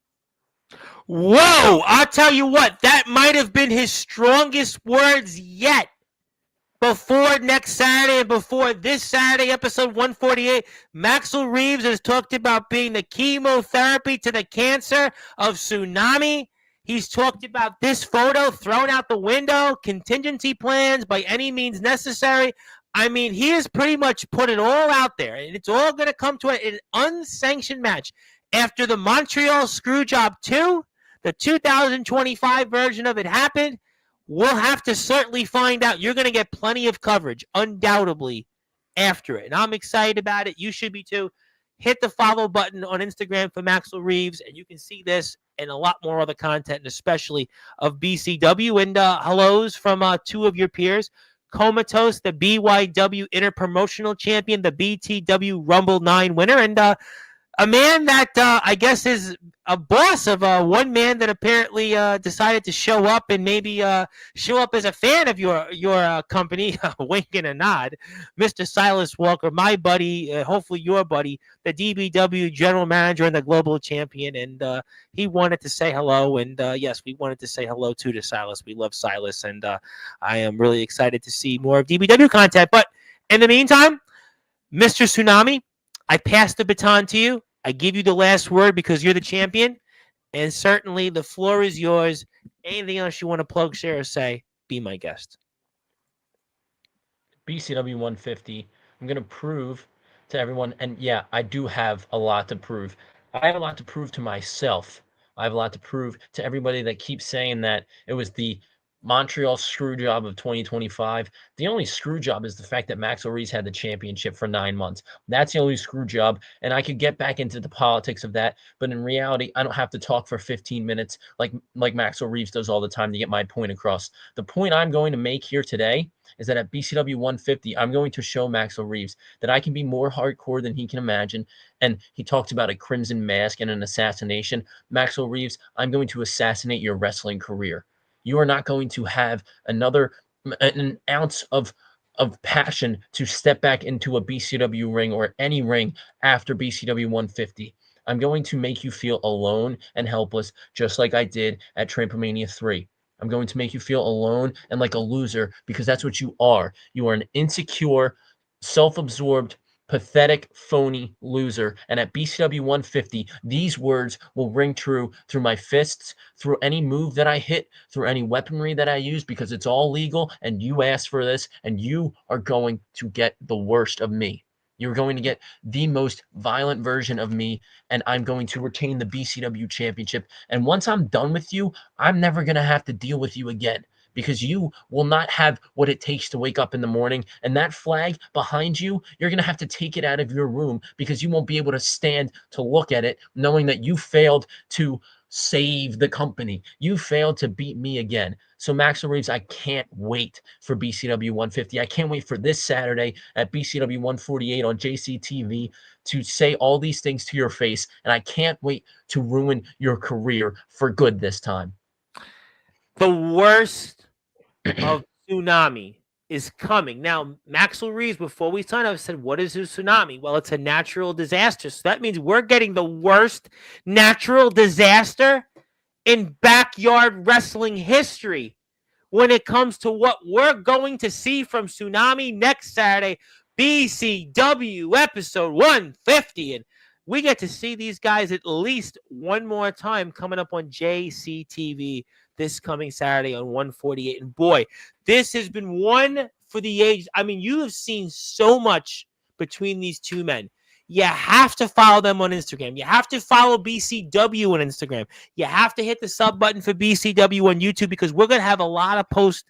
Speaker 1: Whoa! I'll tell you what, that might have been his strongest words yet. Before next Saturday and before this Saturday, episode 148, Maxel Reeves has talked about being the chemotherapy to the cancer of Tsunami. He's talked about this photo thrown out the window, contingency plans by any means necessary. I mean, he has pretty much put it all out there, and it's all going to come to an unsanctioned match. After the Montreal Screwjob 2, the 2025 version of it happened, we'll have to certainly find out. You're going to get plenty of coverage, undoubtedly, after it. And I'm excited about it. You should be too. Hit the follow button on Instagram for Maxel Reeves, and you can see this and a lot more other content, and especially of BCW. And hellos from two of your peers. Comatose, the BYW Interpromotional Champion, the BTW Rumble 9 winner, and a man that I guess is a boss of one man that apparently decided to show up and maybe show up as a fan of your company, wink and a nod, Mr. Silas Walker, my buddy, hopefully your buddy, the DBW General Manager and the Global Champion, and he wanted to say hello, and yes, we wanted to say hello too to Silas. We love Silas, and I am really excited to see more of DBW content, but in the meantime, Mr. Tsunami, I pass the baton to you. I give you the last word because you're the champion, and certainly the floor is yours. Anything else you want to plug, share, or say, be my guest.
Speaker 5: BCW 150, I'm going to prove to everyone, and yeah, I do have a lot to prove. I have a lot to prove to myself. I have a lot to prove to everybody that keeps saying that it was the Montreal Screwjob of 2025. The only screwjob is the fact that Maxel Reeves had the championship for 9 months. That's the only screwjob, and I could get back into the politics of that, but in reality, I don't have to talk for 15 minutes like Maxel Reeves does all the time to get my point across. The point I'm going to make here today is that at BCW 150, I'm going to show Maxel Reeves that I can be more hardcore than he can imagine. And he talked about a crimson mask and an assassination. Maxel Reeves, I'm going to assassinate your wrestling career. You are not going to have an ounce of passion to step back into a BCW ring or any ring after BCW 150. I'm going to make you feel alone and helpless, just like I did at Trampomania 3. I'm going to make you feel alone and like a loser, because that's what you are. You are an insecure, self-absorbed, pathetic, phony loser. And at BCW 150, these words will ring true through my fists, through any move that I hit, through any weaponry that I use, because it's all legal and you asked for this, and you are going to get the worst of me. You're going to get the most violent version of me, and I'm going to retain the BCW championship. And once I'm done with you, I'm never going to have to deal with you again, because you will not have what it takes to wake up in the morning. And that flag behind you, you're going to have to take it out of your room, because you won't be able to stand to look at it, knowing that you failed to save the company. You failed to beat me again. So Maxel Reeves, I can't wait for BCW 150. I can't wait for this Saturday at BCW 148 on JCTV to say all these things to your face. And I can't wait to ruin your career for good this time.
Speaker 1: The worst of Tsunami is coming. Now, Maxel Reeves, before we signed up, said, what is a tsunami? Well, it's a natural disaster. So that means we're getting the worst natural disaster in backyard wrestling history when it comes to what we're going to see from Tsunami next Saturday, BCW episode 150. And we get to see these guys at least one more time coming up on JCTV this coming Saturday on 148. And boy, this has been one for the ages. I mean, you have seen so much between these two men. You have to follow them on Instagram. You have to follow BCW on Instagram. You have to hit the sub button for BCW on YouTube because we're going to have a lot of post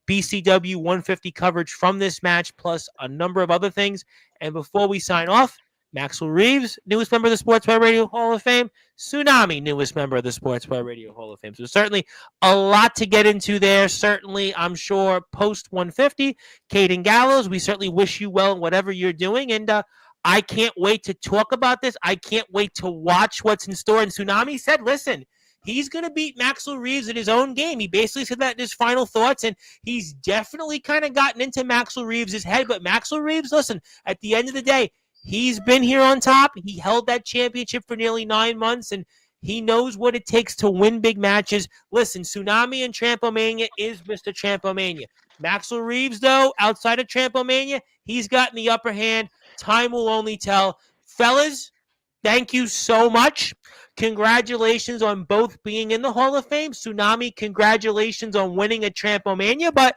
Speaker 1: BCW 150 coverage from this match, plus a number of other things. And before we sign off, Maxel Reeves, newest member of the Sportswire Radio Hall of Fame. Tsunami, newest member of the Sportswire Radio Hall of Fame. So certainly a lot to get into there. Certainly, I'm sure, post 150. Caden Gallows, we certainly wish you well in whatever you're doing. And I can't wait to talk about this. I can't wait to watch what's in store. And Tsunami said, listen, he's going to beat Maxel Reeves in his own game. He basically said that in his final thoughts, and he's definitely kind of gotten into Maxel Reeves' head. But Maxel Reeves, listen, at the end of the day, he's been here on top. He held that championship for nearly 9 months, and he knows what it takes to win big matches. Listen, Tsunami and Trampomania is Mr. Trampomania. Maxel Reeves, though, outside of Trampomania, he's gotten the upper hand. Time will only tell. Fellas, thank you so much. Congratulations on both being in the Hall of Fame. Tsunami, congratulations on winning at Trampomania, but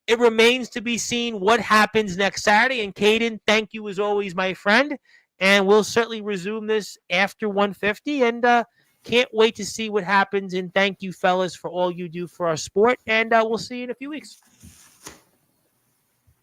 Speaker 1: it remains to be seen what happens next Saturday. And Caden, thank you as always, my friend. And we'll certainly resume this after 150. And can't wait to see what happens. And thank you, fellas, for all you do for our sport. And we'll see you in a few weeks.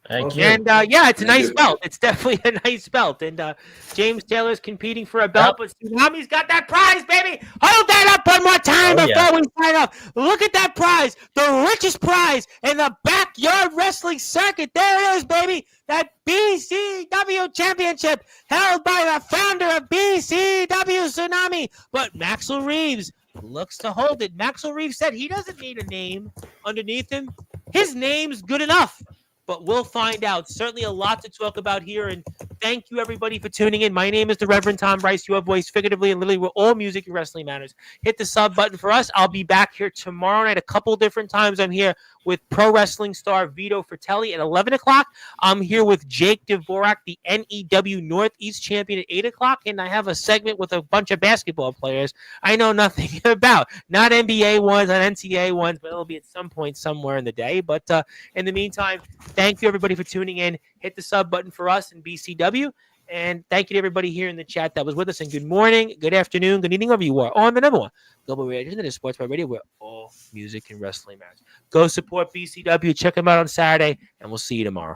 Speaker 5: Thank you.
Speaker 1: And yeah, it's a nice belt. It's definitely a nice belt. And James Taylor's competing for a belt, but Tsunami's got that prize, baby. Hold that up one more time before we sign off. Look at that prize, the richest prize in the backyard wrestling circuit. There it is, baby. That BCW championship held by the founder of BCW Tsunami. But Maxel Reeves looks to hold it. Maxel Reeves said he doesn't need a name underneath him. His name's good enough. But we'll find out. Certainly a lot to talk about here. And thank you, everybody, for tuning in. My name is the Reverend Tom Bryce, your voice figuratively and literally where all music and wrestling matters. Hit the sub button for us. I'll be back here tomorrow night. A couple different times I'm here with pro wrestling star Vito Fratelli at 11 o'clock. I'm here with Jake Dvorak, the NEW Northeast champion, at 8 o'clock. And I have a segment with a bunch of basketball players I know nothing about. Not NBA ones, not NCAA ones, but it'll be at some point somewhere in the day. But in the meantime, thank you, everybody, for tuning in. Hit the sub button for us in BCW. And thank you to everybody here in the chat that was with us. And good morning, good afternoon, good evening, wherever you are on the number one global radio station, Sportswire Radio, where all music and wrestling matters. Go support BCW. Check them out on Saturday, and we'll see you tomorrow.